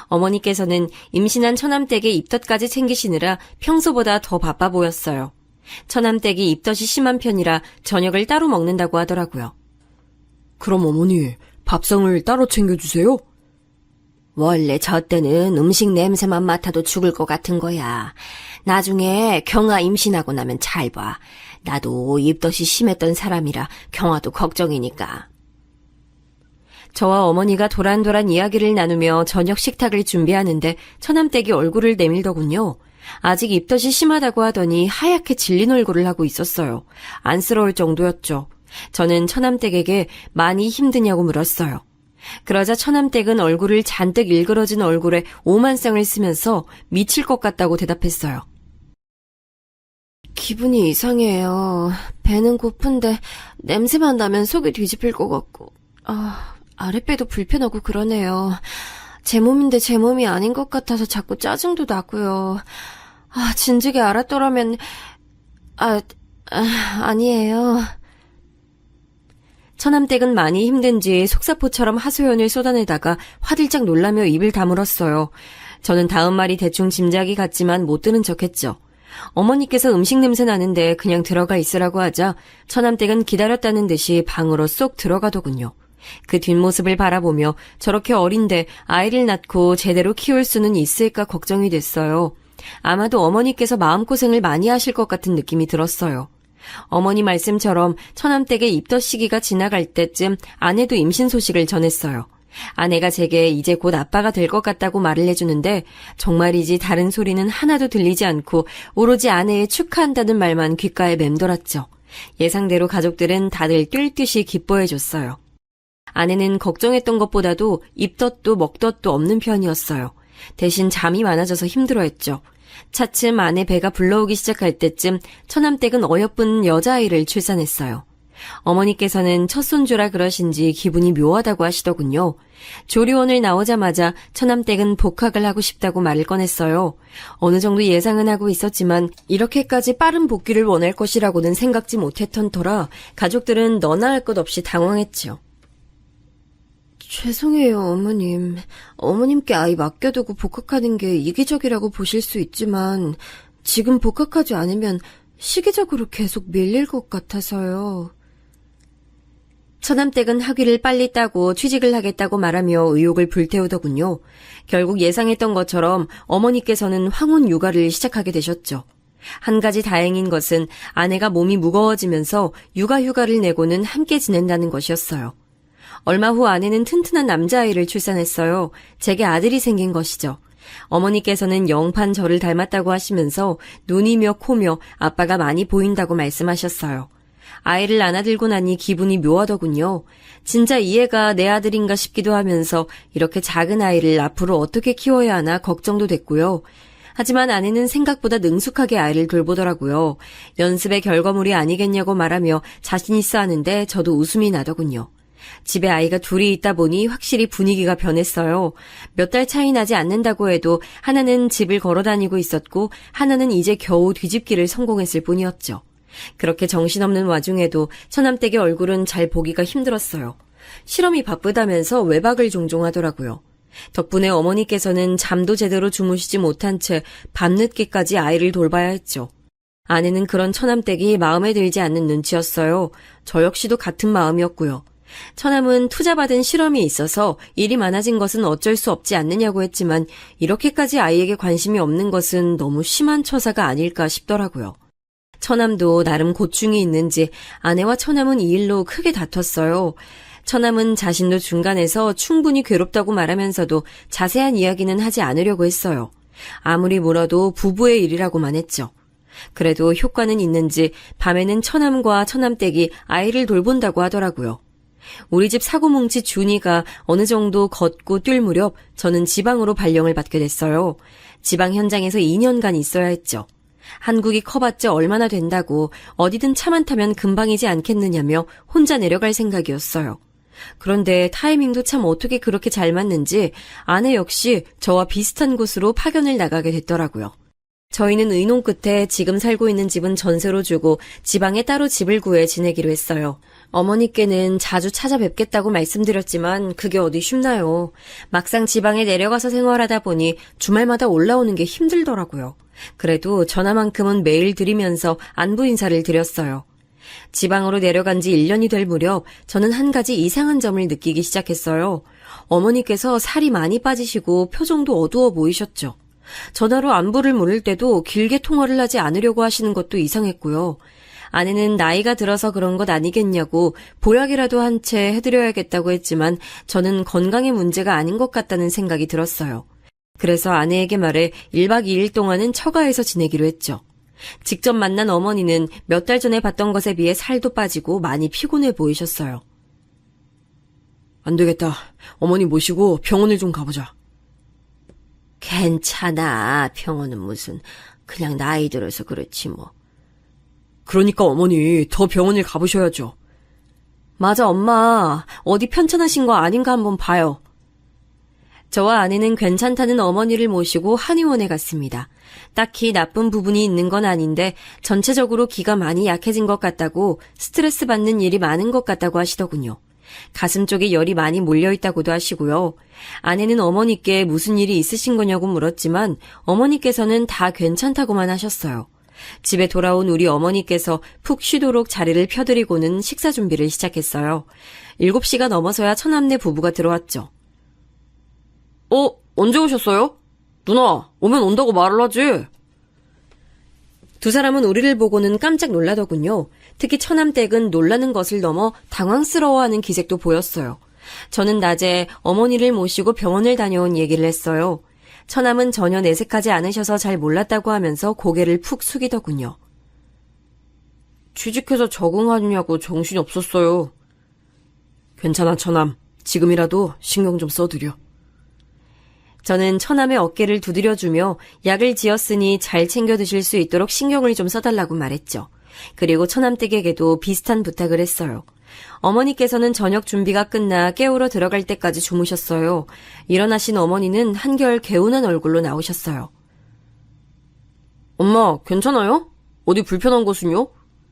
어머니께서는 임신한 처남댁의 입덧까지 챙기시느라 평소보다 더 바빠 보였어요. 처남댁이 입덧이 심한 편이라 저녁을 따로 먹는다고 하더라고요. 그럼 어머니, 밥상을 따로 챙겨주세요? 원래 저 때는 음식 냄새만 맡아도 죽을 것 같은 거야. 나중에 경아 임신하고 나면 잘 봐. 나도 입덧이 심했던 사람이라 경아도 걱정이니까. 저와 어머니가 도란도란 이야기를 나누며 저녁 식탁을 준비하는데 처남댁이 얼굴을 내밀더군요. 아직 입덧이 심하다고 하더니 하얗게 질린 얼굴을 하고 있었어요. 안쓰러울 정도였죠. 저는 처남댁에게 많이 힘드냐고 물었어요. 그러자 처남댁은 얼굴을 잔뜩 일그러진 얼굴에 오만상을 쓰면서 미칠 것 같다고 대답했어요. 기분이 이상해요. 배는 고픈데 냄새만 나면 속이 뒤집힐 것 같고 아랫배도 불편하고 그러네요. 제 몸인데 제 몸이 아닌 것 같아서 자꾸 짜증도 나고요. 진즉에 알았더라면 아니에요. 처남댁은 많이 힘든지 속사포처럼 하소연을 쏟아내다가 화들짝 놀라며 입을 다물었어요. 저는 다음 말이 대충 짐작이 갔지만 못 들은 척했죠. 어머니께서 음식 냄새 나는데 그냥 들어가 있으라고 하자 처남댁은 기다렸다는 듯이 방으로 쏙 들어가더군요. 그 뒷모습을 바라보며 저렇게 어린데 아이를 낳고 제대로 키울 수는 있을까 걱정이 됐어요. 아마도 어머니께서 마음고생을 많이 하실 것 같은 느낌이 들었어요. 어머니 말씀처럼 처남댁의 입덧 시기가 지나갈 때쯤 아내도 임신 소식을 전했어요. 아내가 제게 이제 곧 아빠가 될 것 같다고 말을 해주는데 정말이지 다른 소리는 하나도 들리지 않고 오로지 아내의 축하한다는 말만 귓가에 맴돌았죠. 예상대로 가족들은 다들 뛸 듯이 기뻐해줬어요. 아내는 걱정했던 것보다도 입덧도 먹덧도 없는 편이었어요. 대신 잠이 많아져서 힘들어했죠. 차츰 아내 배가 불러오기 시작할 때쯤 처남댁은 어여쁜 여자아이를 출산했어요. 어머니께서는 첫 손주라 그러신지 기분이 묘하다고 하시더군요. 조리원을 나오자마자 처남댁은 복학을 하고 싶다고 말을 꺼냈어요. 어느 정도 예상은 하고 있었지만 이렇게까지 빠른 복귀를 원할 것이라고는 생각지 못했던 터라 가족들은 너나 할 것 없이 당황했지요. 죄송해요, 어머님. 어머님께 아이 맡겨두고 복학하는 게 이기적이라고 보실 수 있지만 지금 복학하지 않으면 시기적으로 계속 밀릴 것 같아서요. 처남댁은 학위를 빨리 따고 취직을 하겠다고 말하며 의욕을 불태우더군요. 결국 예상했던 것처럼 어머니께서는 황혼 육아를 시작하게 되셨죠. 한 가지 다행인 것은 아내가 몸이 무거워지면서 육아휴가를 내고는 함께 지낸다는 것이었어요. 얼마 후 아내는 튼튼한 남자아이를 출산했어요. 제게 아들이 생긴 것이죠. 어머니께서는 영판 저를 닮았다고 하시면서 눈이며 코며 아빠가 많이 보인다고 말씀하셨어요. 아이를 안아들고 나니 기분이 묘하더군요. 진짜 이 애가 내 아들인가 싶기도 하면서 이렇게 작은 아이를 앞으로 어떻게 키워야 하나 걱정도 됐고요. 하지만 아내는 생각보다 능숙하게 아이를 돌보더라고요. 연습의 결과물이 아니겠냐고 말하며 자신 있어 하는데 저도 웃음이 나더군요. 집에 아이가 둘이 있다 보니 확실히 분위기가 변했어요. 몇 달 차이 나지 않는다고 해도 하나는 집을 걸어 다니고 있었고 하나는 이제 겨우 뒤집기를 성공했을 뿐이었죠. 그렇게 정신없는 와중에도 처남댁의 얼굴은 잘 보기가 힘들었어요. 실험이 바쁘다면서 외박을 종종 하더라고요. 덕분에 어머니께서는 잠도 제대로 주무시지 못한 채 밤늦게까지 아이를 돌봐야 했죠. 아내는 그런 처남댁이 마음에 들지 않는 눈치였어요. 저 역시도 같은 마음이었고요. 처남은 투자받은 실험이 있어서 일이 많아진 것은 어쩔 수 없지 않느냐고 했지만 이렇게까지 아이에게 관심이 없는 것은 너무 심한 처사가 아닐까 싶더라고요. 처남도 나름 고충이 있는지 아내와 처남은 이 일로 크게 다퉜어요. 처남은 자신도 중간에서 충분히 괴롭다고 말하면서도 자세한 이야기는 하지 않으려고 했어요. 아무리 물어도 부부의 일이라고만 했죠. 그래도 효과는 있는지 밤에는 처남과 처남댁이 아이를 돌본다고 하더라고요. 우리 집 사고뭉치 준이가 어느 정도 걷고 뛸 무렵 저는 지방으로 발령을 받게 됐어요. 지방 현장에서 2년간 있어야 했죠. 한국이 커봤자 얼마나 된다고 어디든 차만 타면 금방이지 않겠느냐며 혼자 내려갈 생각이었어요. 그런데 타이밍도 참 어떻게 그렇게 잘 맞는지 아내 역시 저와 비슷한 곳으로 파견을 나가게 됐더라고요. 저희는 의논 끝에 지금 살고 있는 집은 전세로 주고 지방에 따로 집을 구해 지내기로 했어요. 어머니께는 자주 찾아뵙겠다고 말씀드렸지만 그게 어디 쉽나요. 막상 지방에 내려가서 생활하다 보니 주말마다 올라오는 게 힘들더라고요. 그래도 전화만큼은 매일 드리면서 안부 인사를 드렸어요. 지방으로 내려간 지 1년이 될 무렵 저는 한 가지 이상한 점을 느끼기 시작했어요. 어머니께서 살이 많이 빠지시고 표정도 어두워 보이셨죠. 전화로 안부를 물을 때도 길게 통화를 하지 않으려고 하시는 것도 이상했고요. 아내는 나이가 들어서 그런 것 아니겠냐고 보약이라도 한 채 해드려야겠다고 했지만 저는 건강에 문제가 아닌 것 같다는 생각이 들었어요. 그래서 아내에게 말해 1박 2일 동안은 처가에서 지내기로 했죠. 직접 만난 어머니는 몇 달 전에 봤던 것에 비해 살도 빠지고 많이 피곤해 보이셨어요. 안 되겠다. 어머니 모시고 병원을 좀 가보자. 괜찮아. 병원은 무슨. 그냥 나이 들어서 그렇지 뭐. 그러니까 어머니 더 병원을 가보셔야죠. 맞아, 엄마. 어디 편찮으신 거 아닌가 한번 봐요. 저와 아내는 괜찮다는 어머니를 모시고 한의원에 갔습니다. 딱히 나쁜 부분이 있는 건 아닌데 전체적으로 기가 많이 약해진 것 같다고, 스트레스 받는 일이 많은 것 같다고 하시더군요. 가슴 쪽에 열이 많이 몰려있다고도 하시고요. 아내는 어머니께 무슨 일이 있으신 거냐고 물었지만 어머니께서는 다 괜찮다고만 하셨어요. 집에 돌아온 우리 어머니께서 푹 쉬도록 자리를 펴드리고는 식사 준비를 시작했어요. 7시가 넘어서야 처남네 부부가 들어왔죠. 언제 오셨어요? 누나, 오면 온다고 말을 하지. 두 사람은 우리를 보고는 깜짝 놀라더군요. 특히 처남댁은 놀라는 것을 넘어 당황스러워하는 기색도 보였어요. 저는 낮에 어머니를 모시고 병원을 다녀온 얘기를 했어요. 처남은 전혀 내색하지 않으셔서 잘 몰랐다고 하면서 고개를 푹 숙이더군요. 취직해서 적응하느냐고 정신이 없었어요. 괜찮아, 처남. 지금이라도 신경 좀 써드려. 저는 처남의 어깨를 두드려주며 약을 지었으니 잘 챙겨 드실 수 있도록 신경을 좀 써달라고 말했죠. 그리고 처남댁에게도 비슷한 부탁을 했어요. 어머니께서는 저녁 준비가 끝나 깨우러 들어갈 때까지 주무셨어요. 일어나신 어머니는 한결 개운한 얼굴로 나오셨어요. 엄마, 괜찮아요? 어디 불편한 곳은요?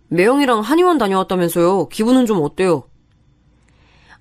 매형이랑 한의원 다녀왔다면서요. 기분은 좀 어때요?